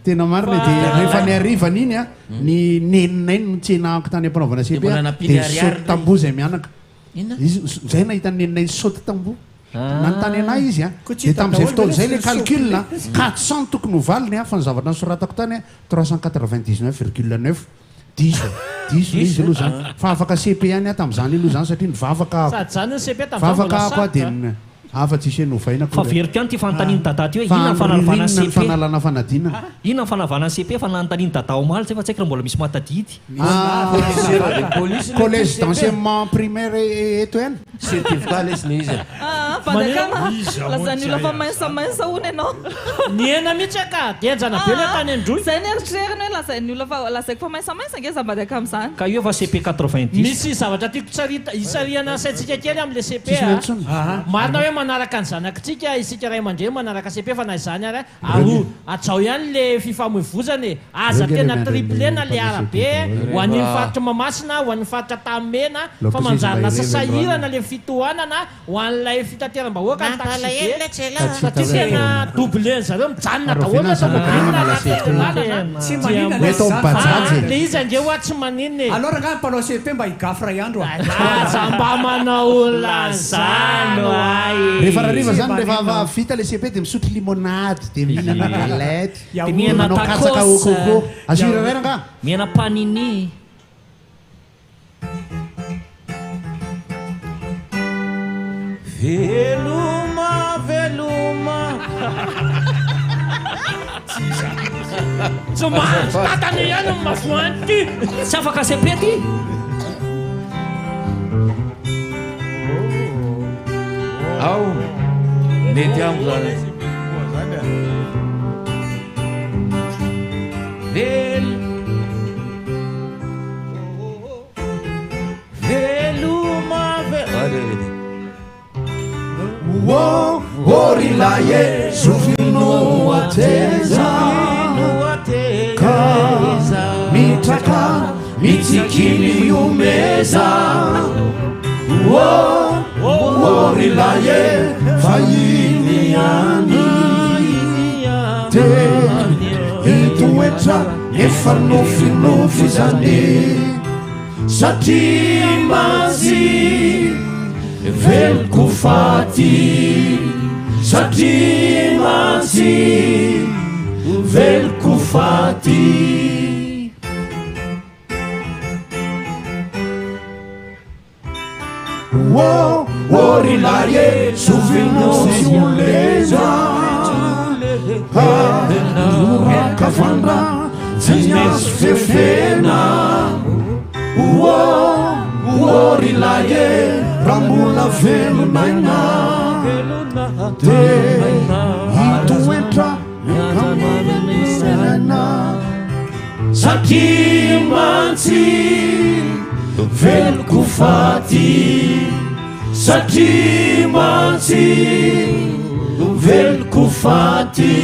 tena marina de rehefa ny arivana iny a ny neninay no tsenahako tany ampanaovana CP de saute tamboho zay mianaka zay nahita ny neninay saute tamboho nanontany anay izy a de tamin'izay fotoana zay le calcul 400 tokony hovaliny a fa ny zavatra nysoratako tany 399,9 diso izy aloha zany fa afaka CP ihany a tamin'izany aloha zany satria nivavaka ako de afa-tsisy novaina fa veriko ihany ty fanontaniany dada ty hoe inona fanalavana CP fanalana fanadinana inona fanavana CP fa nanontaniany dada omaly zay fa tsy haiko raha mbola misy matadidy collège d'enseignement primaire eto ihany certificat lesy izy lazany olona fa maisa hony ianao niena mihitsy aka dianjana be le tany androy zay ny eritreriny hoe lazany olona fa lazaiko fa maisa nge zabadaka amin'izany ka io fa CP 90 misy zavatra tiako isariana saintsika kely am'le CP marina hoe manaraka ny zanakitsika isika ray aman-dreny manaraka CP fa na izany ary atsao ihany le fifamoivozany aza tena triple na le arabe ho an'ny faritra Mahamasina ho an'ny faritra Tamena fa manjary lasa sahirana le fitohanana ho an'ilay fitateram-bahoaka ny taxi satria tena double zareo mijanona daholo le izy ange hoa tsy maninny alors raha mpanao CP mba higafy ray andro aza mba manao lazano ay rehefa rariva zany rehefa vita le CP de misotro limonade de mihinana galette de mihinana tacos azirareranga mihinana panini veloma Somaly tatany ihany ny masoany ty tsy afaka CP ty ao mety ambo zany orilaye sufino ateza ka mitaka mitsikini umeza orilaye fayiniani te ituetra efanofinofi zane satimazi velko faty satimazi velko faty orilaye suvinouleza urakavanda zinyas fefena orilaye ramula velunaina te ituetra kamamenisena satimansi velko faty satimansi velko faty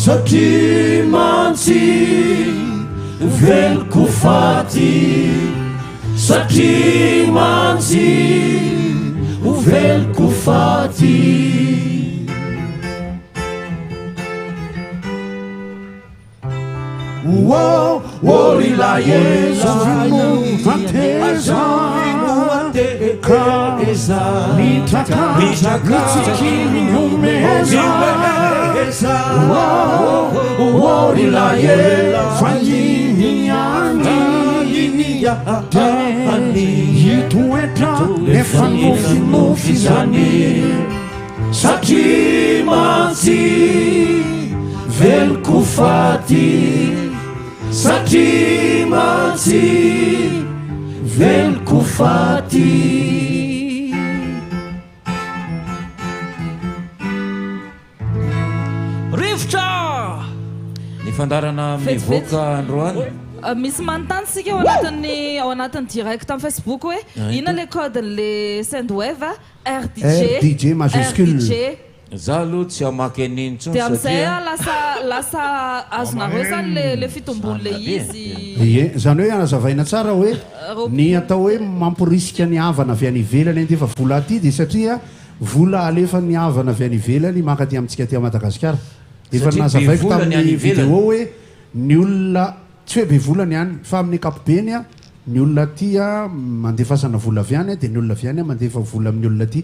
satimansi velko faty satimansi velko faty orilaye suvino ateza mandeka mitrakatsikiny omeza orilaela fa iniany hitoetra efa nofinofy zany satria mantsy veloko faty satria mantsy veloko faty. Rivotra ny fandarana mivoaka androany misy manontany sika ao anatin'ny direct amin'ny Facebook hoe ina le code le sendwave RDJ majuscule za aloha tsy amaky an'iny dia amin'izay lasa azonareo zany le fitombony le izy ie zany hoe anazavaina tsara hoe ny atao hoe mampirisika ny havana avy any ivelany dia efa vola aty dia satria vola alefa ny havana avy any ivelany maka ty amintsika ty Madagasikara efa nazavaiko tamin'ny vidéo hoe ny olona tsy hoe be volany any fa amin'ny kapobeny ny olona ty mandefasana vola avy any dia ny olona avy any mandefa vola amin'ny olona ty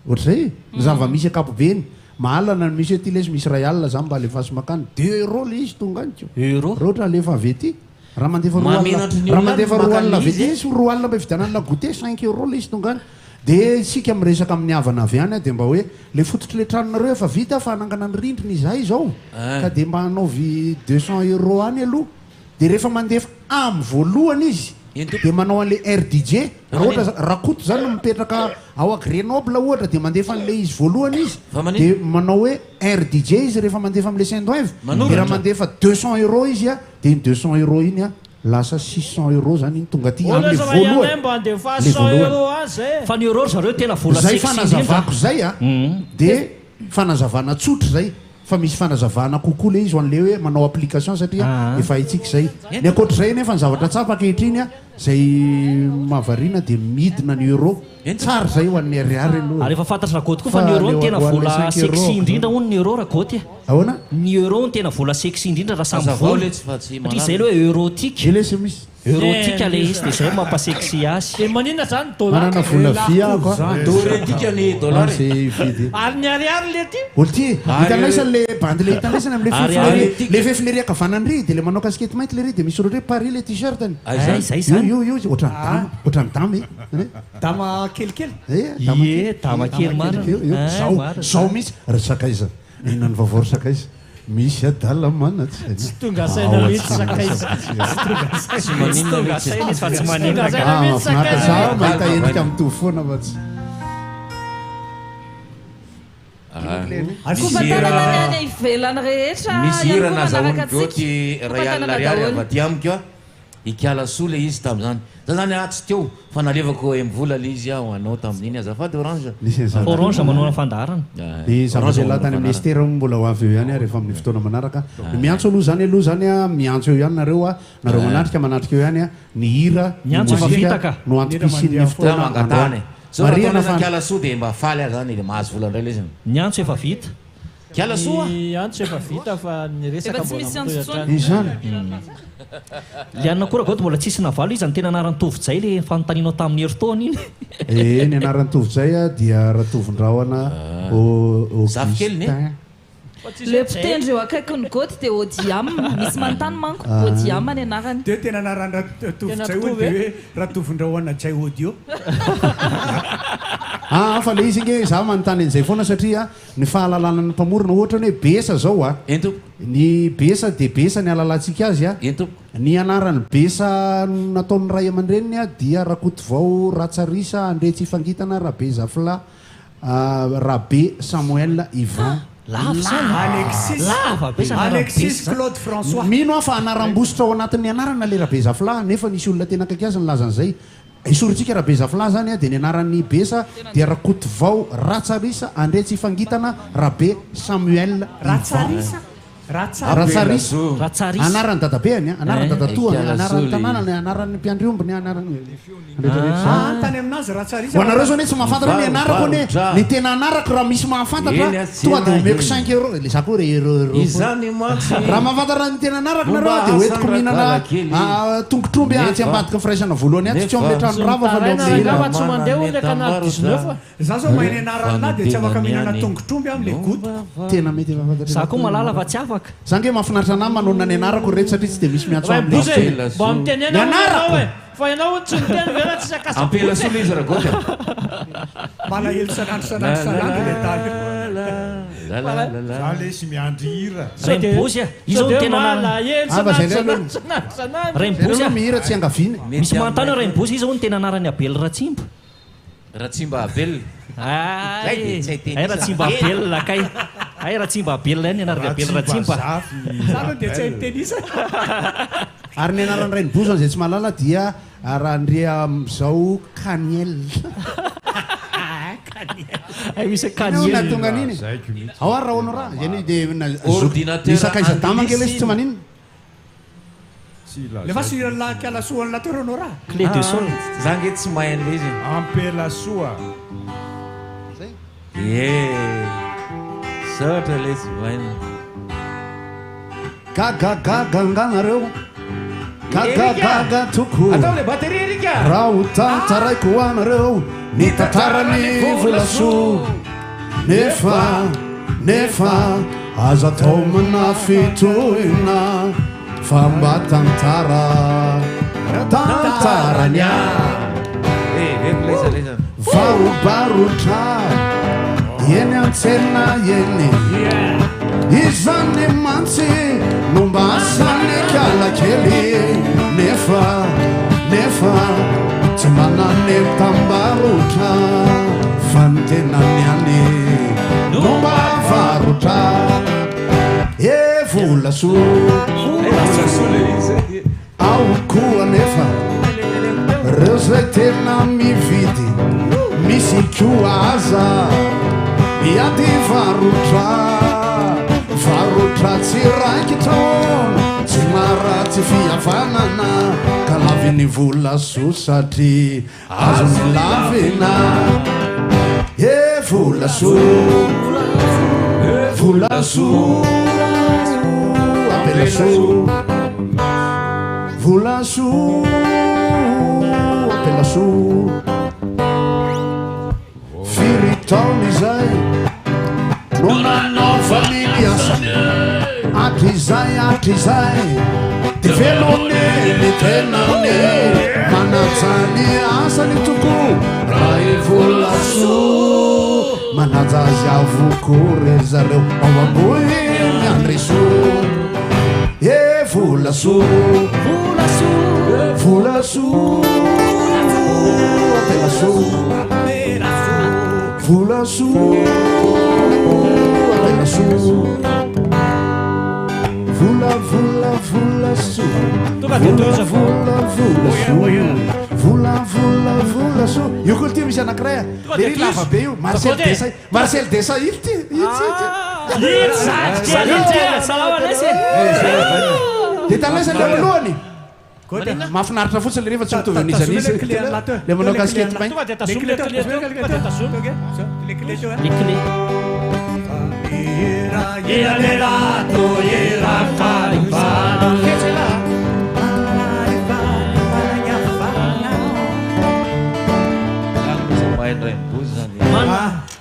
ohatr'izay zava-misy akapobeny mahalana misy hoe ty lesy misy ray alina zany mba alefasy makany 2 euro le izy tonga anyko roatra alefa avy ety raha mandefa roa alina avy ety sy roa alina mba vidanana goûter 5 euro le izy tonga any dia isika miresaka amin'ny havana avy any dia mba hoe le fototry le tranonareo efa vita fa hanangana ny rindriny izay zao ka dia mba hanaovy 200 euro any aloha dia rehefa mandefa amin'ny voalohany izy dia manao an'le RDJ ohatra rakoto zany no mipetraka ao a Grenoble ohatra dia mandefa an'le izy voalohany izy dia manao hoe RDJ izy rehefa mandefa amin'le Saint-Doivre dia raha mandefa 200 euro izy dia iny 200 euro iny lasa 600 euro zany iny tonga ty amin'ny voalohany fa ny euro zareo tena vola zay fanazavako zay dia fanazavana tsotra zay fa misy fanazavana kokoa le izy ho an'le hoe manao application satria efa haitsika zay ny akoatr'izay nefa ny zavatra tsapa ankehitriny zay mahavariana dia midina ny euro tsara zay ho an'ny ariary aloha rehefa fantatra rakoty koa fa ny euro ny tena vola sexy indrindra hono ny euro rakoty ahoana ny euro ny tena vola sexy indrindra raha samy vola satria zay le hoe eurotique elesy misy eurotique le izy dia zay mampasexy azy maninona zany manana vola fia doretika ny dollar ary ny ariary le ty olo ty hitanaisany le bandy le hitanaisany am'le le fefilery akavanany ry dia le manao kaskety mainty le ry dia misy olo hoe Paris le t-shirtany zay zany io ohatrany damy dama kelikely dama kely marina zao misy ry sakaiza inona ny vaovao ry sakaiza misy adala manatsy tonga saina mihitsy sakaiza tsy maninona mihitsy fa tsy maninona mafinaritra za mahita endrika mitovy foana fa tsy kofatanana ivelany rehetra misy hirana zahono goty ray alina ariary avy aty amiko ikiala soa le izy tam'zany za zany atsy teo fa nalevako mivola le izy aho anao tamin'iny azafady orange manao fandarana ny zavatra laha tany amin'ny estera mbola ho avy eo ihany rehefa amin'ny fotoana manaraka miantso aloha zany miantso eo ihany nareo manatrika manatrika eo ihany ny hira no antopisin'ny fotoana mangatany marina fa kiala soa dia mba faly zany le mahazo vola ndray le izy ny antso efa vita kiala soa antso efa vita fa ny resaka izany le anina koa ragoty mbola tsisy navalo izy ny tena anarany tovy-jay le fanontanianao tamin'ny heritaona iny ny anarany tovy-jay dia ratovondrahona zafikely le mpitendry eo akaikiny goty dia odiam misy manontany manko odiam ny anarany dia tena anarany ratovy-jay olo dia hoe ratovondrahoana jay audio fa le izy nge za manontany an'izay foana satria ny fahalalana ny mpamorona ohatra ny hoe besa zao ny besa dia besa ny alalantsika azy ny anarany besa nataon'ny ray aman-dreniny dia rakoto vao ratsarisa andretsy ifangitana rabe zafla rabe Samuel Ivan Alexis Claude François mino aho fa anaram-bositra ao anatin'ny anarana le rabe zafla nefa nisy olona tena akaiky azy ny lazan'izay isoritsika rabe zafla zany dia ny anaran'ny besa dia rakoto vao ratsarisa andretsy ifangitana rabe Samuel Ivan Ratsarisa. Anaran'ny dadabeany, anaran'ny dadatoany, anaran'ny tanànany, anaran'ny mpiandriombony, anaran'ny tany aminazy Ratsarisa. Ho anareo zany tsy mahafantatra ny anarako ny ny tena anarako raha misy mahafantatra tonga dia omeko 5 euro. Le za koa izany mantsy raha mahafantatra ny tena anarako nareo dia hoentiko mihinana tongotromby atsy ambadika firaisana voalohany aty tsy amin'ny trano rava fa tsy mandeha le canal 19. Za zao mahay ny anarana dia tsy afaka mihinana tongotromby amin'ny goutte. Tena mety mahafantatra. Za koa malala fa tsy afaka. Za nge mahafinaritra anahy manonona ny anarako reto satria tsy dia misy miantso amin'ny mba mitenena anarako fa ianao tsy miteny vera tsy sakasa ampela sola izy raha gotra malahelo sanandro le tany za le sy miandry hira Rembosy izy zao tena Rembosy mihira tsy angaviny misy mantana Rembosy izy zao ny tena anarany Abel Ratsimba Abel ay Ratsimba Abel lakay ay Ratsimba Abel ny anarany Abel Ratsimba za aloha dia tsy hay tenisa ary ny anarany Rembosy izay tsy mahalala dia arandrea am'izao Kaniel ay misy Kaniel tonga niny ao ary raha honorà zany dia nisakaiza damangely izy tsy manino le fa sy kiala soa la tero honorà clé de sol za nge tsy mahay an'le izy ampela soa satra le tsy mahaina gagaganganareo gagagaga toko atao le bateria rika raha ho tantaraiko anareo ny tantarany volasoa nefa aza atao manafitoina fa mba tantarany varobarotra eny antsena eny izany mantsy nomba asany kialakely nefa tsy manane tambarotra fa ny tenany any nomba varotra volasoa ao koa nefa reo zay tena mividy misy koa aza miady varotra tsy raiky taona tsy maratsy fihavanana ka laviny volasoa satria azo milavina volasoa apelasoa firitaony zay nonanao familiasa atrizay ty velone ny tenane manajany asany toko raha volasoa manajazy avokory zareo ao amboy miandrisoa volasoa apelasoa volasoa io koa ty misy anankiray le ry lava be io Marcel Desailly ty dia talesa le aminlohany mahafinaritra fotsiny le rehefa tsy mitovy an'izan'izy le manao kaskety main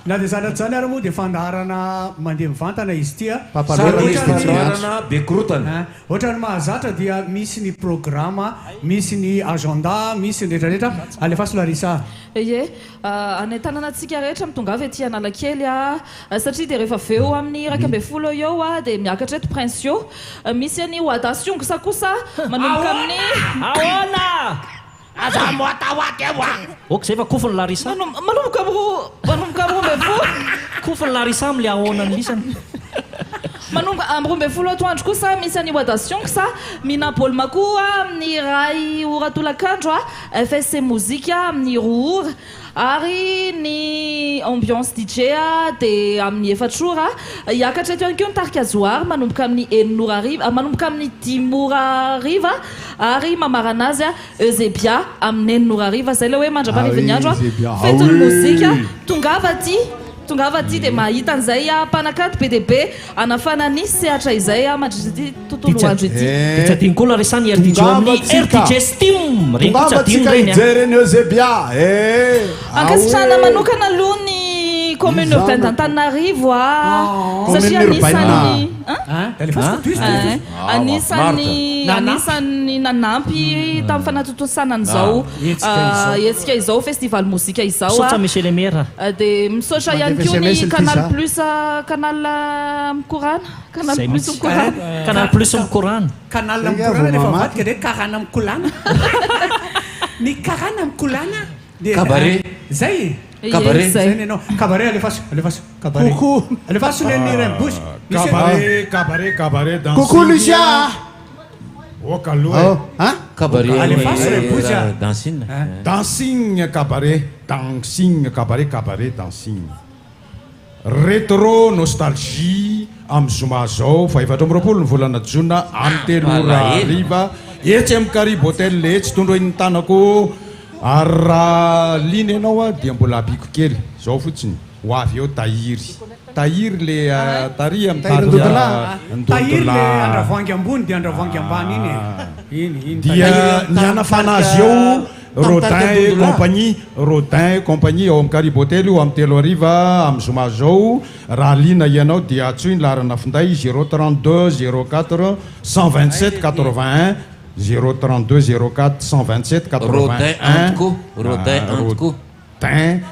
na dia zany ary moa dia fandaharana mandeha mivantana izy tya bekorotana ohatra ny mahazatra dia misy ny programma misy ny agenda misy ny rehetrarehetra alefa solarisa ye any tanànatsika rehetra mitongavy aty Analakely satria dia rehefa aveo amin'ny 12 eo dia miakatra eto Prince io misy any oadasiongosa kosa manomboka amin'ny ahoana aza moatawaty ewa ok zay fa kofony Larisa manomboka amiroa mevô kofony Larisa amle ahoana ny lisany manomboka amby 12 atoandro kosa misy animation kosa mina baolina koa amin'ny ray ora tolakandro FSC mozika amin'ny 2 ora ary ny ambiance DJ dia amin'ny 4 ora hiakatra eto ihany koa nitarika azoary manomboka amin'ny 9 ora ariva manomboka amin'ny 10 ora ariva ary mamarana azy Eusebia amin'ny 9 ora ariva zay le hoe mandraparivin'ny andro fetin'ny mozika tongava ty dia mahita an'izay mpanakady PDB anafana ny sehatra izay mandritra tontolo andro ity tsy adino koa laresany RDJ amin'ny RDJ Steam regny koa tsy adino reny jereny Eusebia ankasitrahana manokana aloha ny commune urbaine d'Antananarivo satria anisany nanampy tamin'ny fanatotosanana zao etsika izao festival mozika izao misaotra Monsieur le maire dia misaotra ihany koa ny Canal Plus Canal mikorana Canal Plus mikorana Canal mikorana rehefa vadika dia karana mikolana ny karana mikolana cabaret zay cabaret zay nenao cabaret alefaso cabaret alefaso nen'ny rembouche cabaret dans coucou Lucia cabaret alefaso rembouche dancing cabaret dancing rétro nostalgie amin'ny zoma zao fa 4 ny volana jona amin'ny 3 ora ariva etsy amin'ny Caribe Hotel etsy tondroin'ny tanako ary raha liny ianao dia mbola abiko kely zao fotsiny ho avy eo tahiry le tari amin'ny tahiry le andravoangy ambony dia andravoangy ambany iny dia nianafana azy eo Rodin compagnie ao amin'ny Caribe Hotel io amin'ny 3 ariva amin'ny zoma zao raha lina ianao dia atsoiny larana finday 032 04 127 81 032 04 127 81 Rodin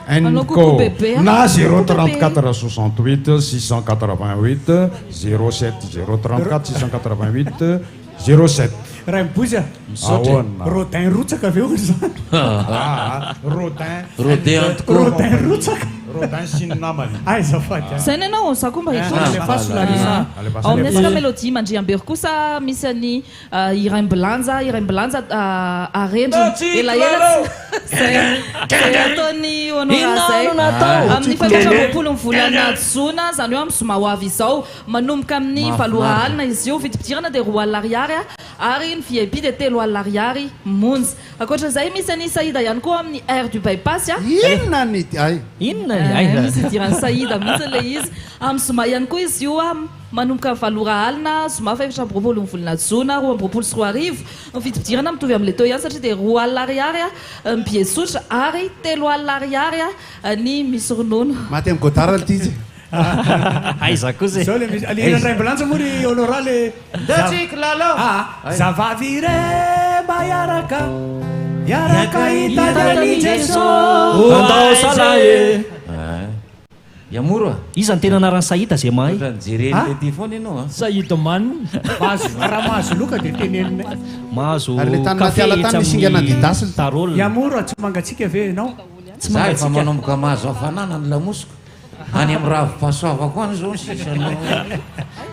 Enco na 034 68 688 07 034 688 07 Rembouche Rodin rotsaka avy eo Rodin rotsaka Rodin sy ny namany azafady zay ny anao za koa mba hitrona ao amin'ny asaka mélodie mandriambery kosa misy any Iraim Belanja arendro elaela zay ataony honorant zay amin'ny 7 volana jona zany hoe amin'ny zoma ho avy izao manomboka amin'ny 7 alina izy io vidipidirana dia 2 alina ariary ary ny VIP dia 3 alina ariary monja akoatra zay misy any Saïda ihany koa amin'ny air du bypass misy idirany Saïda mihitsy le izy amin'ny zoma ihany koa izy io manomboka 7 alina zoma 7 ny volana jona 2 sy 3 arivo vidipidirana mitovy amin'le teo ihany satria dia 2 alina ariary mibie sotra ary 3 alina ariary ny misy ronono maty amin'ny godara ty izy aiza koa zay zao le misy aliran'ray ambulance moa ry honorat le datsik lalao zavavy re mba yaraka hitadany Jesosy andao salae yamoro iza ny tena anarany Saïda zay mahay jereny le ty foana ianao Saïda man raha mahazo loka dia tenenina mahazo ary le tany matiala tany misingana didasy tarolo yamoro tsy mangatsika ve ianao za efa manomboka mahazo hafanana ny lamosiko any amin'ny raha pasoavako any zao sisanao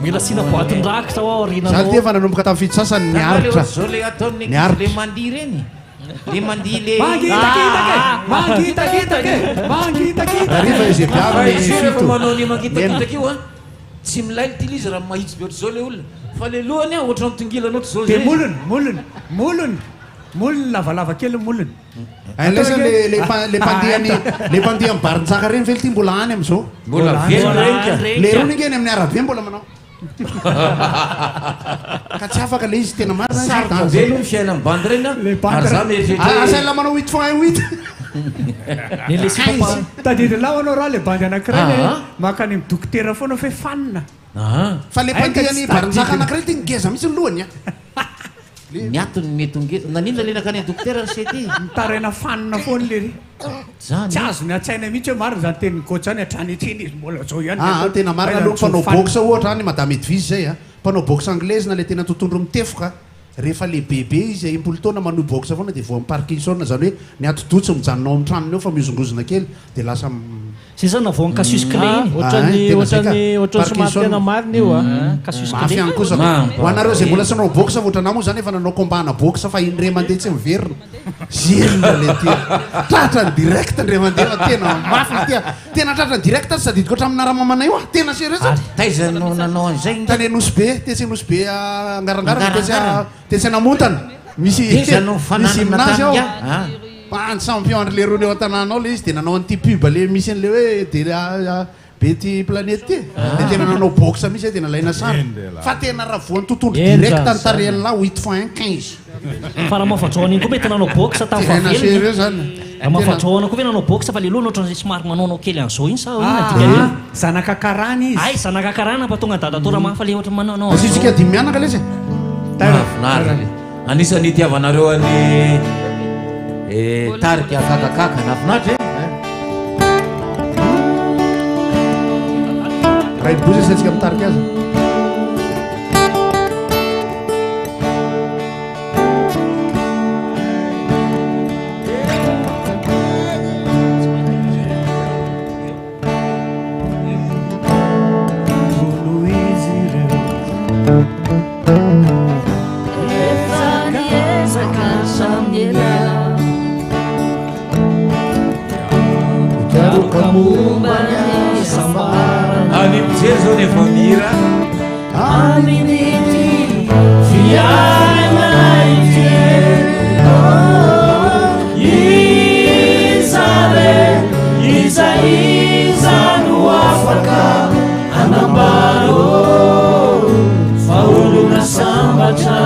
mila sina boatin-draka sao aoriana za ty efa nanomboka tamin'ny fito sasany niaritra zao le ataony le mandihy reny le mandihy le ariva izy efa manao ny mangitakitaka io tsy milaily ty lizy raha mahitsy be ohatry zao le olona fa le lohany ohatry mitongilana ohatry zao dia molony lavalava kely molony lesa le mpandiha mibarin-tsaka reny vely ty mbola any am'izao mbola vely le rony ingeny amin'ny arabe mbola manao ka tsy afaka le izy tena marina sarotra be aloha ny fiaina amin'ny bandy reny ary za mieritreritra asaila manao 8.8 tadidilao anao raha le bandy anankiray makany amin'ny dokotera foana fe fanina fa le mpandihany barin-tsaka anankiray ty ngeza mihitsy ny lohany miatony mety ongeto nanina le nakany dokotera sety mitaraina fanina foana lery tsy azony atsaina mihitsy hoe marina zany teny gotsany hatrany itsiny izy mbola zao ihany tena marina aloha mpanao boxa ohatra any madame edvise zay mpanao boxa anglaise na le tena totondro mitefoka rehefa le bebe izy impolo taona manohy boxa foana dia vo amin'ny parkinson zany hoe ny atodotsy mijanonao amin'ny tranony eo fa mizongozona kely dia lasa zay zany navoan'ny casus clay iny ohatrany somary tena marina io casus mafy clay ihany kosa ho anareo zay mbola tsy nanao boxa ohatrana moa zany efa nanao kombana boxa fa indre mandeha tsy miverina zerina le tia tratrany direct ndre mandeha tena mafy tia tena tratrany direct sady idiko hatramin'ny ara-mamana io tena sérieux taiza no nanao an'izay tany anosy be tesy anosy be angarangarana tesy anamontana misy minazy ao champion le rony eo an-tanànao le izy de nanao an'ity pub le misy an'le hoe de be ty planète ty de tena nanao boxa misy tena laina sara fa tena raha voan'ny tontolo direct ny tarean'la 8.15 fa raha mafadraona iny koa mety nanao boxa tena sérieux zany mafadraona koa ve nanao boxa fa le loha ohatran'izay somary manaonao kely an'izao iny sa zanaka karana izy ay zanaka karana mpa tonga dadatora mafa le ohatra mananao asitsika dimy mianaka lesy mahafinaritra anisany itiavanareo any tarika kakakaka nafinatra raha ibozy asantsika mitarika azy Ani mijery zao ny efa mira amin'ity fiaina iza no afaka anambaro fa olona sambatra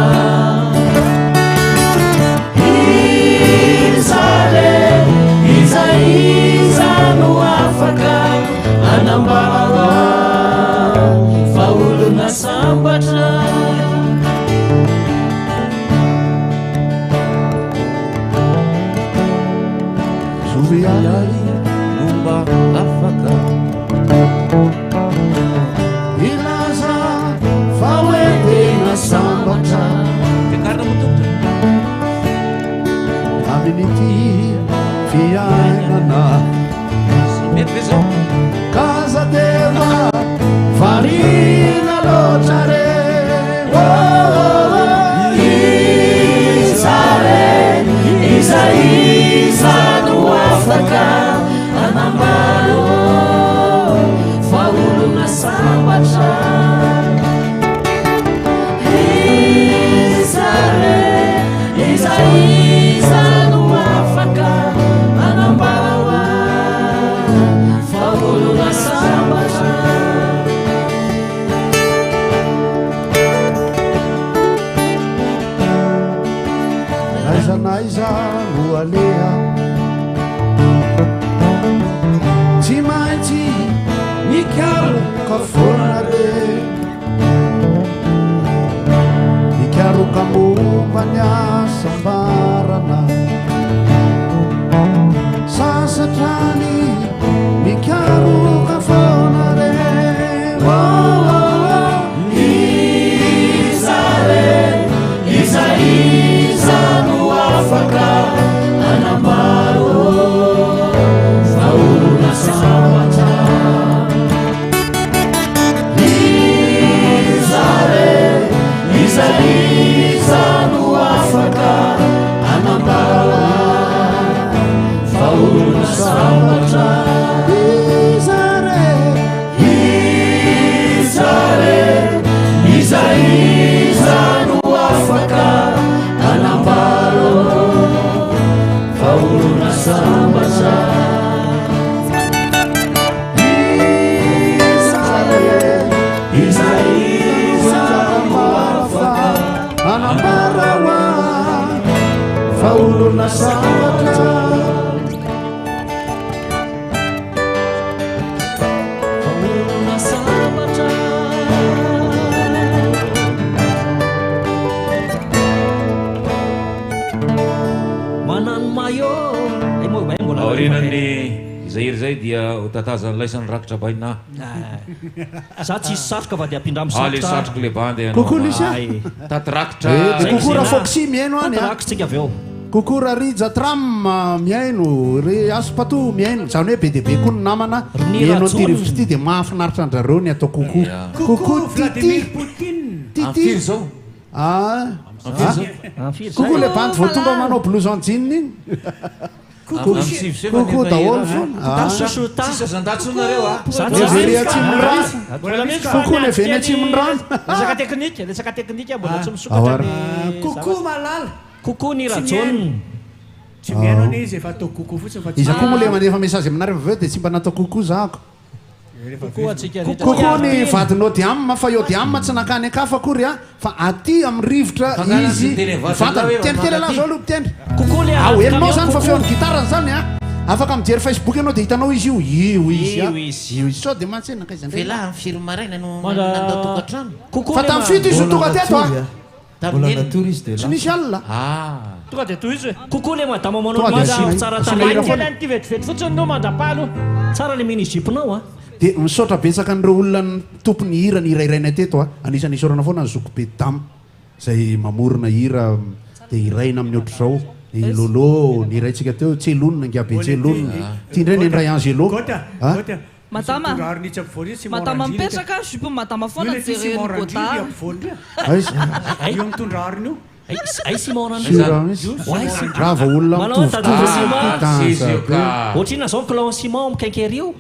iza no afaka anambaro fa olona sambatra zoviay momba afaka ilaza fa hoe tena sambatra fiakarina motokotra amin'ity fiainana mety ve zao kazateva farina loatra re iza no afaka anambaro fa olona sambatra iza no afaka anambaro fa olona sambatra naiza no alea tsy maintsy mikaroka foana re mikaroka momba ny asambarana sasatrany mikaroka foana re iza no afaka anambaro fa olona sambatra iza no afaka anambaro fa olona sambatra iza no afaka anambaro fa olona sambatra iza no afaka anambaro fa olona sambatra aorinany zahiry zay dia hotatazany laisany rakitra baina za tsisy satroka va de ampindra le satroka le bandy kokoa lisy taty rakitra kokoa raha foxy mihaino any rakitsika avy eo kokora rija tram miaino re asopato miaino zany hoe be dia be koa ny namana miaino ty rivotra ty dia mahafinaritra andrareo ny atao koko Vladimir Poutine Amfiry zao koko le bandy voatonga manao blouson jean iny koko daholo fonasasandatsonareo very atsimony rano koko le veny atsimony rano resaka teknika mbola tsy misokatra koko malala koko ny ratsony tsy miaino any izy efa atao koko fotsiny iza koa moa le mandefa message aminareo aveo dia tsy mba natao koko zako koko ny vadinao diamma fa eo diamma tsy nakany akafa akory a fa aty amin'ny rivotra izy teniteny ala zao aloha pitendry enonao zany fa feon'ny gitarany zany a afaka mijery Facebook ianao dia hitanao izy io izy sao dia mantsena ka izany la firy maraina no nandao tokantrano fa tamin'ny fito izy tonga teto a mbola natory izy dia tsy misy alina tonga dia toy izy hoe kokoa le madama manao maza tsara kely ty vetivety fotsiny no mandapalo tsara le mini jipinao a dia misaotra betsaka an'ireo olona ny tompony hira ny irairaina teto a anisan'ny isaorana foana ny zoko be dam izay mamorona hira dia iraina amin'ny ohatr'izao ny lolo ny iraintsika teo tselonina ngiabe tselonina tia indray ny indray angelo Madama mipetraka jupo madama foana jereny gota io mitondra ariny io ay Simona rava olona ohatrina zao clan Simon mikainkeri io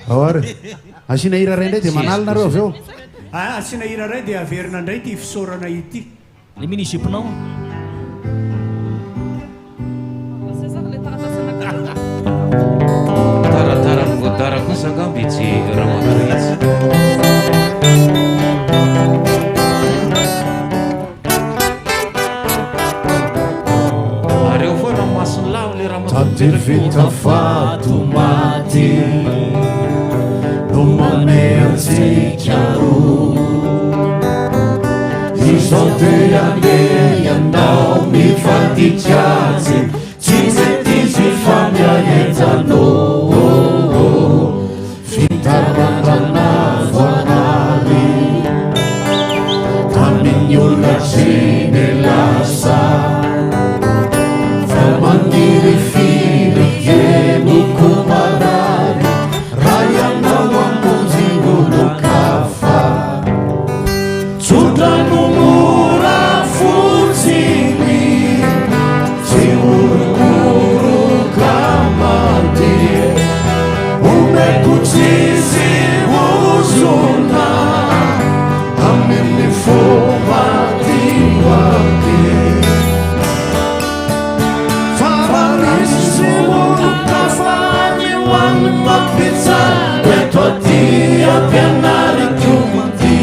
ary asiana hira ray indray dia manalina reo avy eo asiana hira ray dia averina indray ty fisaorana ity le mini jipinao taratara migodara kosa angamby tsy raha makaritsy areo foana masony lao le raha tativita fato maty no mameantsika izao dia andeha ianao mifatikiazy tsy mety sy famiaenjanao fitarandana voanary tamin'ny olona sy ny lasa fa maniry firy enoko marary raha ianao amonjy olo-kafa tsodrano mora fotsiny tsy orokoroka maty omeko tsisy ozona amin'ny fomba tioaty faranisy olo-kafa nyoany mapitsa eto aty ampianariko maty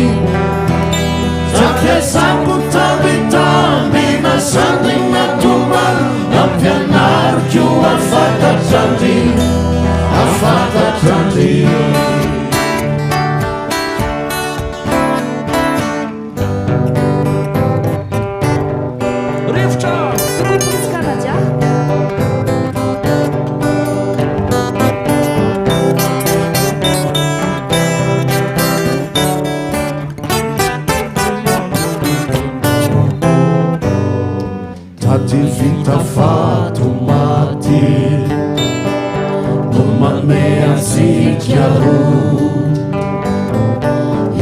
zampiasako tambitamby nasandry natomany ampianariko afatatrandry rivotra kokopotsy kanadia tativita fato maty no mameantsika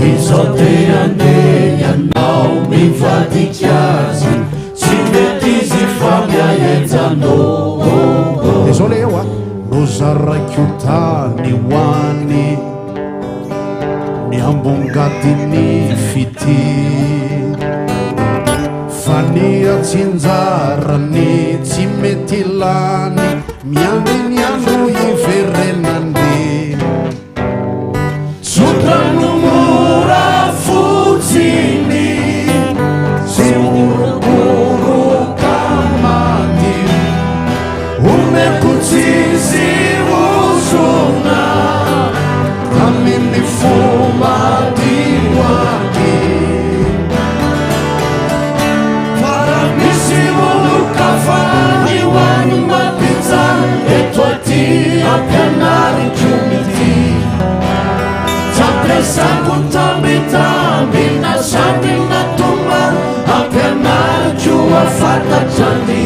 izao dia andeha ianao mivadikazy tsy mety izy famiaenjanao dia zao le eo a no zaraiko tany hoany ny ambongadiny fity fa ny atsinjarany tsy mety lany miandy ny andro iverenandy sotrano mora fotsiny sy orokoroka maty omeko tsisy ozona amin'ny fomba tioaty fany mapitsa eto aty ampianariko mity zampiasako tambitamby nasandry natomany ampianariko afatatrandry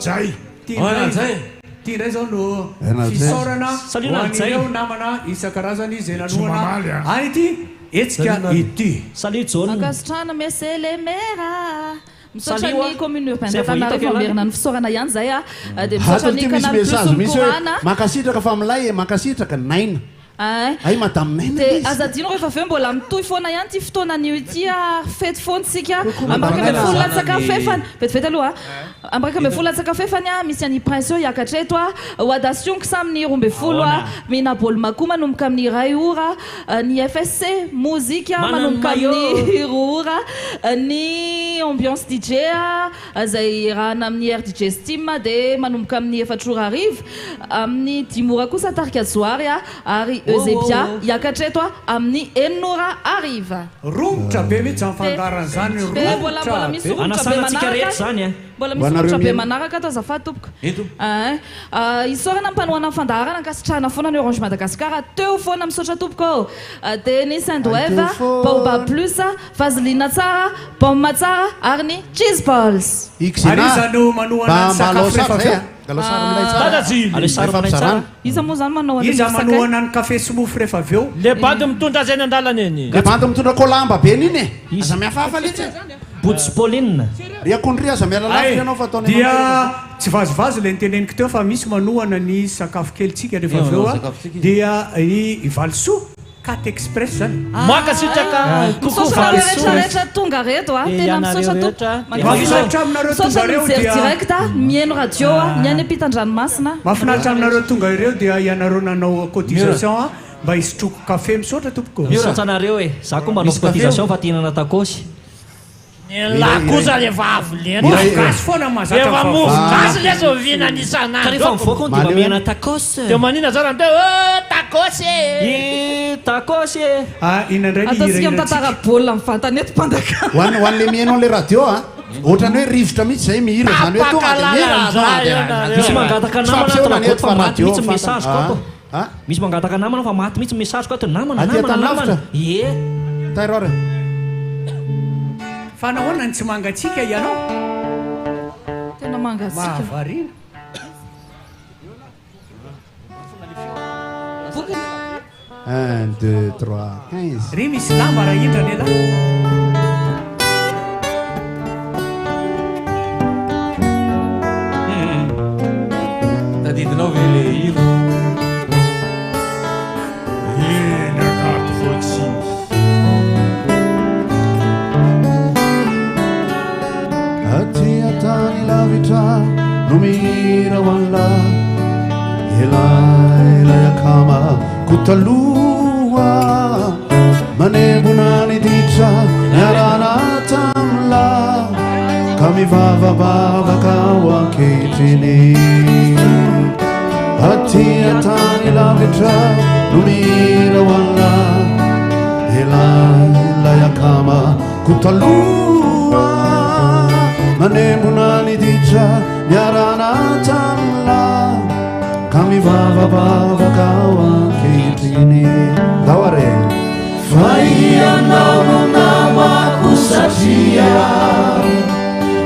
Ronaldzay. Ty ndray zao no fisaorana hoan'ireo namana isan-karazany izay nanoana any ity etsika ity. Makasitrana Monsieur le maire. Misaotra ny commune urbaine d'Antananarivo mamerina ny fisaorana ihany zay dia misaotra ny Canal Plus Korana. Makasitraka fa milay makasitraka naina. Ay madame Naina. Dia azadino rehefa aveo mbola mitohy foana ihany ty fotoanan'io ity fety foantsika ambaraka me folo latsakafefany vetivety aloha ambaraka me folo latsakafefany misy any prince eo hiakatra eto hoadasion kisa amin'ny roambe folo mina bôly makoa manomboka amin'ny iray ora ny FSC mozika manomboka amin'ny roa ora ny ambiance DJ zay rahana amin'ny RDJ Steam dia manomboka amin'ny 4 ora arivo amin'ny 10 ora kosa tarika zoary ary Eusebia hiakatra eto amin'ny 9 ora ariva. Romotra be mihitsy amin'ny fandaran'izany mbola misy romotra be manaraka mbola misy romotra be manaraka ato azafady tompoko. Isaorana mpanohana fandaharana ankasitrahana foana ny Orange Madagascar teo foana misaotra tompoko dia ny Saint-Doueve Baobab Plus Vaseline tsara pomme tsara ary ny cheese balls. Arizano manohana sakafo rehefa iza moa zany manao iza manohana ny kafe smooth rehefa aveo le bandy mitondra zay ny andalana eny le bandy mitondra kolamba be niny aza miafafa litsy Boots Pauline riakondry aza mialalafy ianao fa ataony dia tsy vazivazy le niteneniko teo fa misy manohana ny sakafo kelitsika rehefa aveo dia i valsoa Cat Express zany makasitraka misaotra rehetrarehetra tonga reto tena misaotra misaotra direct mihaino radio ny any ampitan-dranomasina mahafinaritra aminareo tonga ireo dia ianareo nanao cotisation mba hisotroko kafe misaotra tompoko misaotranareo za koa manao cotisation fa tianana takosy lakoza le vavy legasy foana mazatra efa mofogasy le zo vina nisanandro rehefa mivoaka on dia mba mihana takosy dia manina zara amindreo takosy takosy inandray ataontsika mitantara baolina mivantany eto mpandaka hoan'le mihainao le radio ohatrany hoe rivotra mihitsy zay mihira zany hoe tonga misy mangataka namana fa maty mihitsy message koa misy mangataka namana fa maty mihitsy message koa namana ie tairore fa nahoana ny tsy mangatsika ianao tena mangatsika mahavarina 1 2 3 15 ry misy lamba raha indrany ela tadidinao ve le hiro nakato fotsy aty atany lavitra no mihira hoanla elaela yakama kutaloa manembona ny ditra niarana tamla ka mivavabavaka ho ankehitriny aty atany lavitra no mihira hoanla elaela yakama kutaloa manembona ny ditra niarana tamla kami vavabavaka ho ankehitriny daware fa ianao no namako satria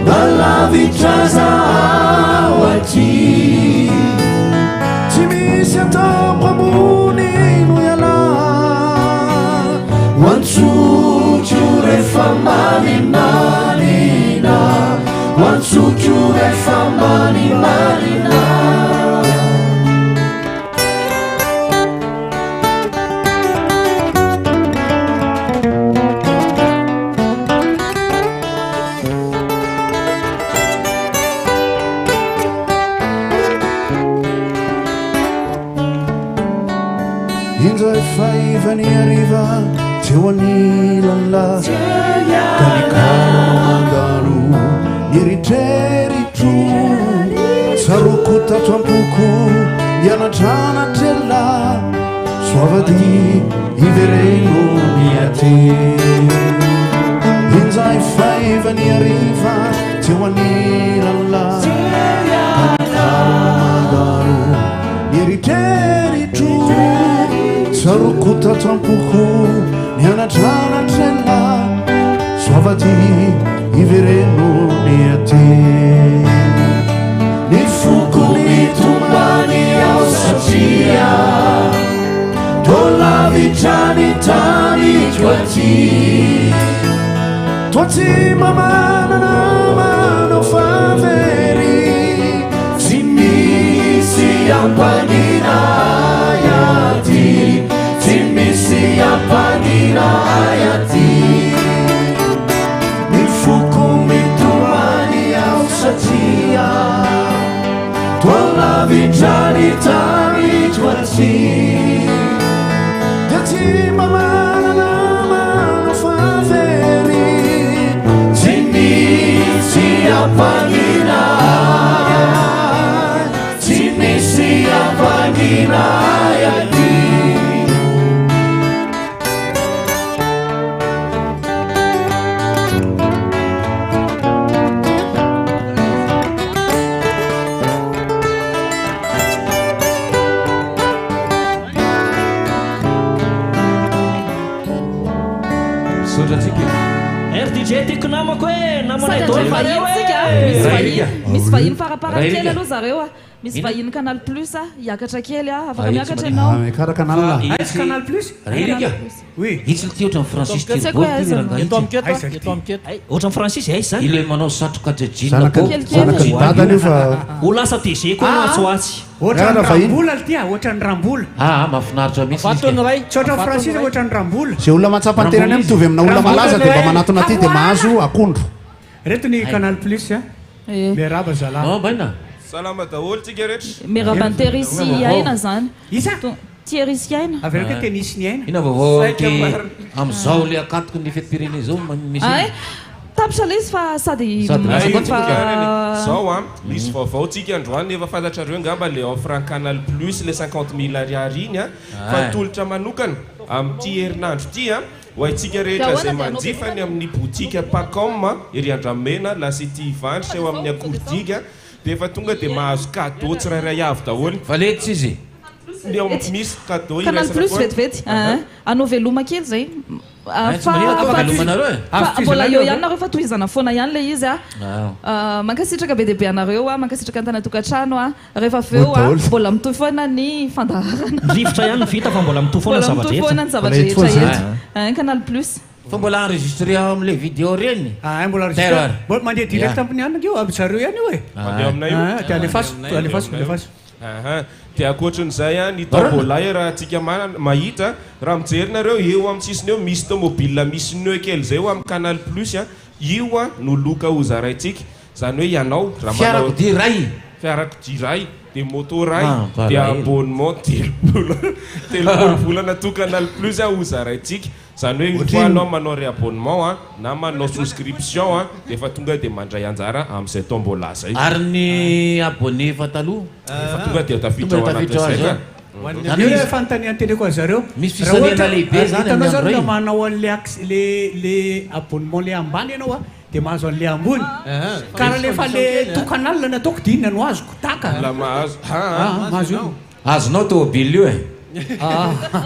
nalavitra zaho aty tsy misy ataoko ambony no iala hoantsotro rehefa manimarina hoantsotro rehefa manimarina inzay faivany ariva teo anilala kanikaro niritreritro saroko tato ampoko ianatranatrela soavady ivereno miaty inzay faivany ariva teo anilala kanikaro niritreritro saroko tato ampoko nianatranatrela soavady ivereno miaty ny lavitranytany toaty toaty mamanana manao favery tsy misy ampanina ayaty tsy misy ampanina ayaty mifoko mitomany ao satria toa lavitranytany toaty toaty mamanana manao favery tsy misy ampanina tsy misy ampanina ayaty RDJ tiako namako hoe namanay misy vahiny faraparakely aloha zareo misy vahiny Canal Plus hiakatra kely afaka miakatra ianao kara canal Canal Plus oui itsy ty ohatran'ny Francis eto ohatran'ny Francis aizy zany ile manao satroka jean dadany io fa ho lasa TG koa matsoatsy ohatran'ny rambola ty ohatran'ny rambola mahafinaritra mihitsy tsy ohatran'ny Francis ohatran'ny rambola zay olona matsapanterany mitovy amina olona malaza dia mba manatona ty dia mahazo akondro reto ny Canal Plus miaraba zala baina salama daholo tsika rehetra mirabanterisi aina zany isa tierisy aina averaka tenisy ny aina ina vaovao ty amizao le akatoko ny feti-pirenena zao misy tapitra le izy fa sady zao misy vaovao tsika androany efa fantatrareo ngamba le offre Canal Plus le 50 000 ariary iny fa tolotra manokana amin'ity herinandro ty ho aitsika rehetra zay manjifany amin'ny botika Pacom ery Andramena lasety Ivanitra eo amin'ny Akordiga dia efa tonga dia mahazo cadeau tsirairay avy daholo valetsy izy misy cadeau Canal Plus vetivety anao veloma kely zay mbola eo ihany nareo fa tohizana foana ihany le izy mankasitraka be deaibe anareo mankasitraka antana tokantrano rehefa aveo mbola mitohy foana ny fandaharana rivotra ihany vita fa mbola mitohy foana ny zavatra rehetra Canal Plus fa mbola enregistré amle vidéo reny mbola mandeha direct ampiny anako io aby zareo ihany io dia alefaso dia akoatran'izay ny tombolay raha tsika mahita raha mijerinareo eo amin'ny sisiny eo misy tomobile misy neo kely zay eo amin'ny Canal Plus io no loka ho zaraitsika zany hoe ianao fiarakodia ray dia moto ray dia abonnement telopolo volana to Canal Plus ho zaraitsika zany hoe fois anao manao réabonnement na manao souscription dia efa tonga dia mandray anjara amin'izay tombola zay ary ny abonné efa taloha efa tonga dia tafiditra ao anatin'izay io fanontaniany teneko zareo misy fisaliana lehibe zany hitanao zareo manao an'le abonnement le ambany ianao dia mahazo an'le ambony karaha lefa le tokanal nataoko dinina no azoko taka mahazo io azonao tômôbily io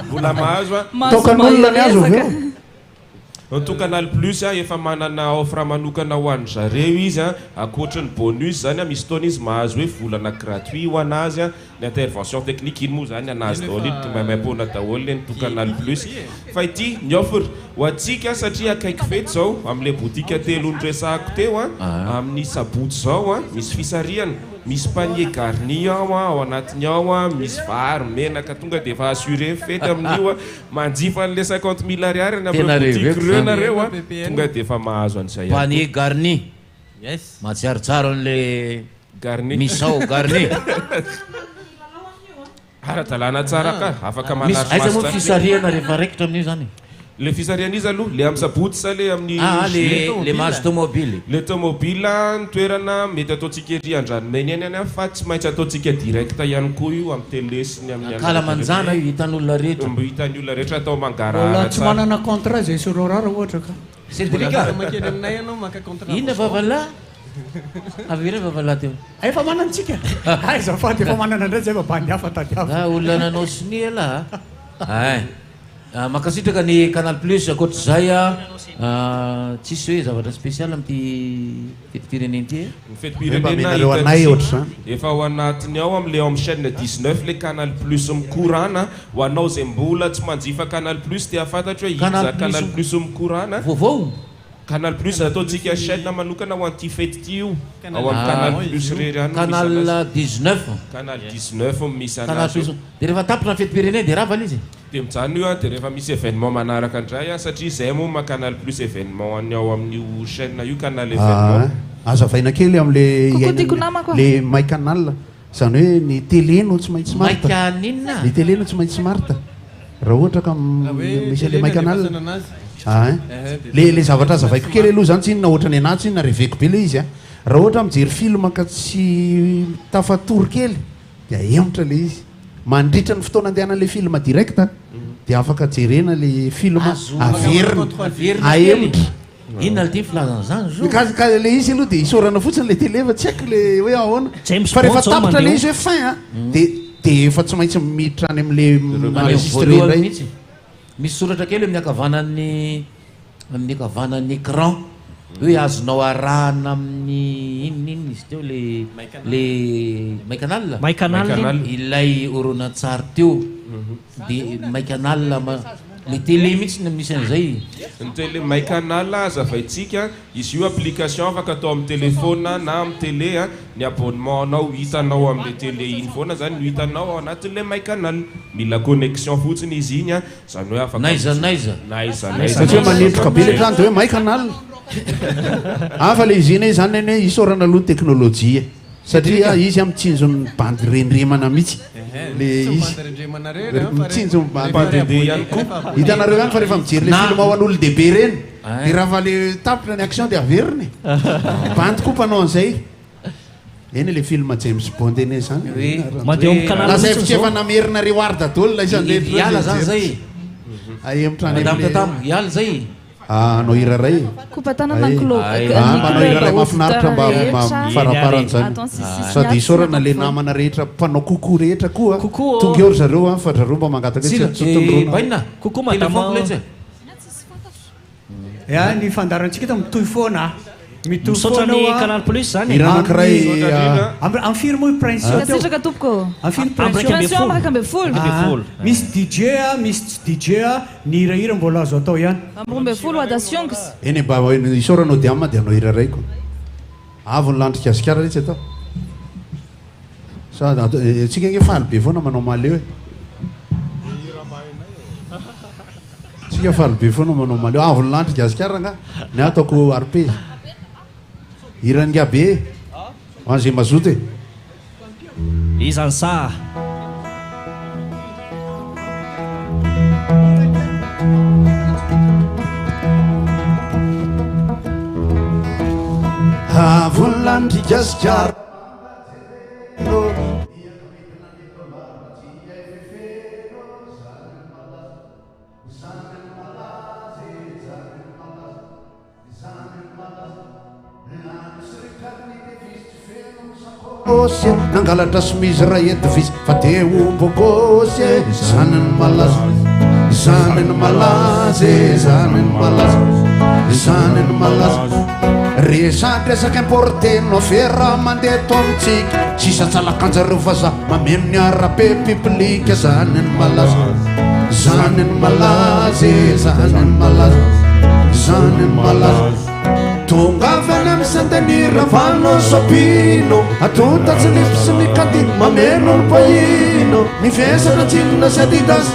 mbola mahazo tokan'olona ny azo aveo to Canal Plus efa manana offre manokana ho an'ny zareo izy akoatran'ny bonus zany misy taona izy mahazo hoe volana gratuit ho anazy ny intervention technique iny moa zany anazy daholo iny maimaimpona daholo ny to Canal Plus fa ity ny offre ho atsika satria akaiky fety zao amin'le botika telo nresahako teo amin'ny sabotsy zao misy fisariana misy panier garni ao anatiny ao misy vary menaka tonga dia efa assuré fety amin'io manjifa an'le 50 000 ariary ny amin'ny boutique reo nareo tonga dia efa mahazo an'izay panier garni matsiarotsaro an'le garni misao garni ara-dalàna tsara ka afaka aiza moa fisariana rehefa raikitra amin'io zany le fisarian'izy aloha le amin'ny sabotsy sa le amin'ny le mahazo tomobile le tomobile toerana mety ataontsika ery Andranomena eny fa tsy maintsy ataontsika direct ihany koa io amin'ny télé sy ny amin'ny kalamanjana io hitan'olona rehetra hitan'ny olona rehetra atao mangarahara tsy manana contrat zay sororara ohatra ka Cédric inona vavala avira vavala teo efa manantsika zafady efa manana ndray zay babany hafa tady hafa olona nanao sinia la makasitraka ny Canal Plus akoatr'izay tsisy hoe zavatra spécial amty fetipireneny ty ny fetipirenena efa ao anatiny ao amle am chaîne 19 le Canal Plus mikorana ho anao zay mbola tsy manjifa Canal Plus ty afantatro hoe iza Canal Plus mikorana vaovao Canal Plus ataontsika chaîne manokana ho anty fety ty io ao am Canal Plus rery any Canal 19 Canal 19 misy anazy de rehefa tapitra ny fetipireneny de rava izy de mijano io de rehefa misy événement manaraka andray satria zay moa ma Canal Plus événement any ao amin'io chaîne io Canal événement azavaina kely amle le My Canal zany hoe ny télé no tsy maintsy marita ny télé no tsy maintsy marita raha ohatra ka misy le My Canal le zavatra azavaiko kely aloha zany tsy inona ohatra ny anahy tsy inona reveko be le izy raha ohatra mijery film ka tsy tafatory kely de aemitra le izy mandritra ny fotoana andehanan'le film direct de afaka jerena le film averina aemitra inona ty filazan'izany ka le izy aloha de isorana fotsiny le télé fa tsy haiko le hoe ahoana fa rehefa tapitra le izy hoe fin de efa tsy maintsy miditra any am'le enregistré mihitsy misy soratra kely amin'ny akavanan'ny écran hoe azonao arahana amin'ny inona izy teo le My Canal ilay horonan-tsary teo de My Canal le télé mihitsy misy an'izay ny télé My Canal azavaitsika izy io application afaka atao amin'ny téléphone na amin'ny télé ny abonnement anao hitanao amin'ny télé iny foana zany no hitanao ao anatin'le My Canal mila connexion fotsiny izy iny zany hoe afaka naiza satria manentroka be le trano de hoe My Canal afa le izy iny zany hoe isorana aloha teknôlôjia satria izy mitsinjony bandy rendremana mihitsy le izy mitsinjony bandy hitanareo ihany fa rehefa mijery le film ao an'olo dehibe reny de raha va le tapitra ny action de averiny bandy koa mpanao an'izay eny le film James Bond eny zany efitra efa namerina reward adolona iala zany zay iala zay anao iraray manao iraray mahafinaritra mba faraparany zany sady isorana le namana rehetra mpanao kokoa rehetra koa tonga eo ry zareo fa zareo mba mangataka ny fandarantsika ta mitohy foana misaotra ny Canal Plus zany iranankiray amin'ny firy moa principe Sitraka tompoko pension maraka ambe folo misy DJ misy tsy DJ ny hirahira mbola azo atao ihany ambe folo adasionks eny mba isoranao de amma de anao hiraraiko avy ny landrika asikara retsy atao sa tsika nge faly be foana manao maleo tsika faly be foana manao maleo avy ny landrika asikara nga ny ataoko arpe irangabe anzay mazoto izany sa avonlandry gasikara nangalatra somizy raha ety visy fa te ombokosy zanany malaza zanany malaza zanany malaza zanany malaza resatresaka importe no fera mandeha to amitsika sisa tsalakanjareo vaza mameno ny arabe piblika zanany malaza zanany malaza zanany malaza zanany malaza tongavany amy santanira vano sopino atontatsy nifisy mikady mameno ny pahino nifesana tsinona sy adidas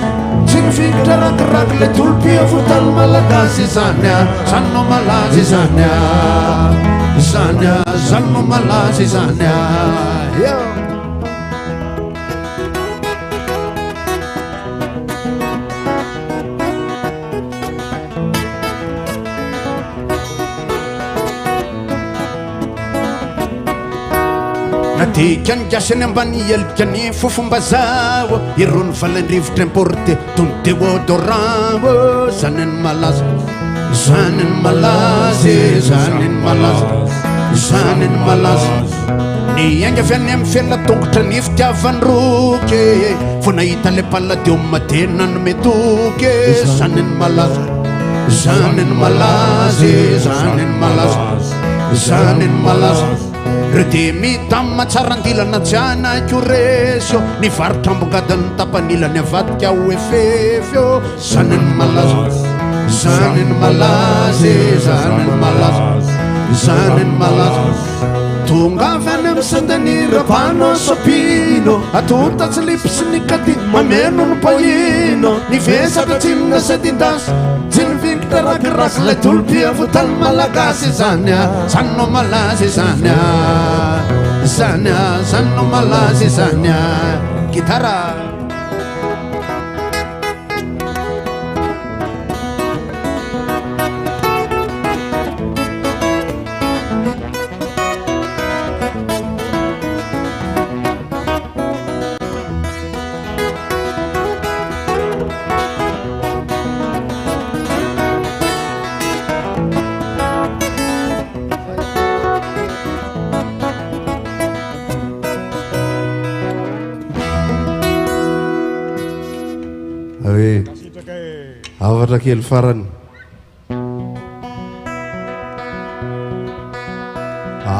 tsy nifikitra rakiraky le tolopia fotany malagasy zany zanynao malazy zany zany zanynao malazy zany natikany gasany ambany elikany fofombazao irony valandrivotra importe tony deodorant zanany malaza zanany malaza zanany malaza zanany malaza niainga avy any amin'ny felona tongotra ny fitiavany roky fo nahita le paladio matena no metoky zany ny malaza zany ny malaza zany ny malaza zany ny malaza rede mitamy matsarandilana jianako resio ny varitrambogadany tapanilany avadika ho efefyo zany ny malaza zany ny malaza zany ny malaza zany ny malaza tonga avy any amin'ny sandanirapano sopino atonta tsy lipsy ny kady mameno ny pahino ny vesaka tsinona sadindasy tsy nivinkitra rakiraky lay tolopia votany malagasy zany a zany no malaza zany a zany a zany no malaza zany a gitara afatra kely farany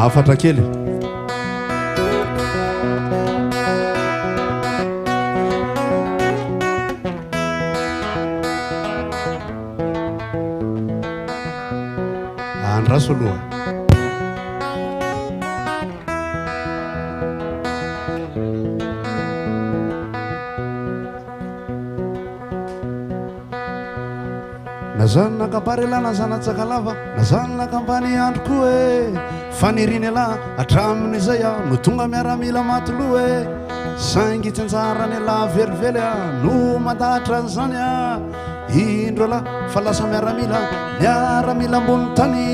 afatra kely andraso aloha nazany nakambary lahy nazanatsakalava nazany nakambany andro koa e faniriny alahy atramin'izay a no tonga miaramila matoloha e saingy tsanjarany alahy velively a no mandahatra zany a indro alahy fa lasa miaramila ambony tany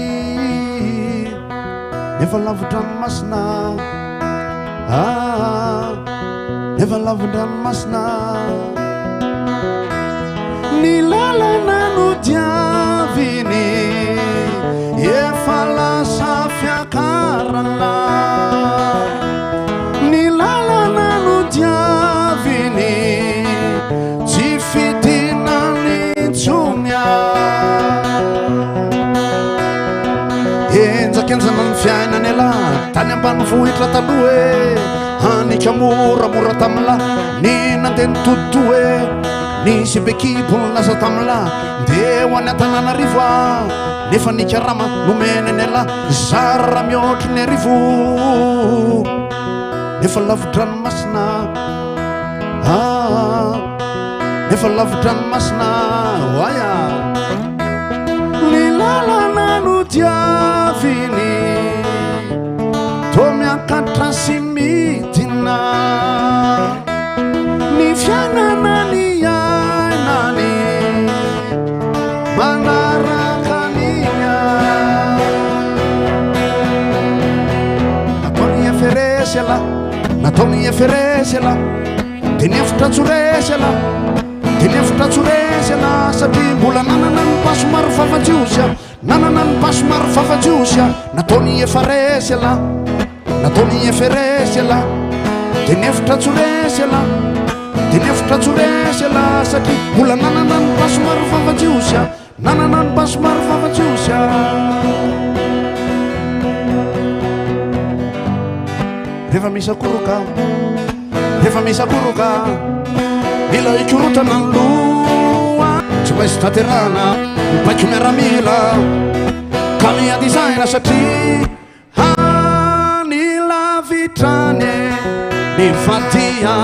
nefa lavondranomasina nefa lavondranomasina ny lalana no diaviny efa lasa fiakarana ny lalana no diaviny tsy fitinany tsonya enjakenjana ny fiainany alahy tany ambanivohitra taloha e anika moramora tamila ny nandeha ny toto e nisy bekipony lasa tamila nde ho any Antananarivo a nefa nikarama nomenany alahy zara mihoatra ny arivo nefa lavidranomasina nefa lavidranomasina oaya ny lalana no diaviny to miakatra sy midina ny fiainana ny ainany manaraka ninya nataony eferesy ala nataony eferesy ala de nefitra tsoresy ala de nefitra tsoresy ala satria mbola nanana ny paso maro fafajiosy a nanana ny paso maro fafajiosy a nataony efaresy ala nataony eferesy ala de nefitra tsoresy ala de nefitra tsoresy ala satria mbola nanana ny paso maro fafajiosy a nanana ny paso maro fafajiosy a rehefa misy akoroka rehefa misy akoroka mila ikorotana ny loha tsy maintsy taterana mipaiko miaramila ka miadisaina satria hanilavitrane ny fatia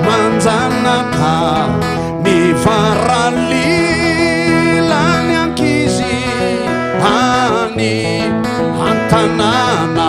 manjanaka ny faralilany ankizy any antanana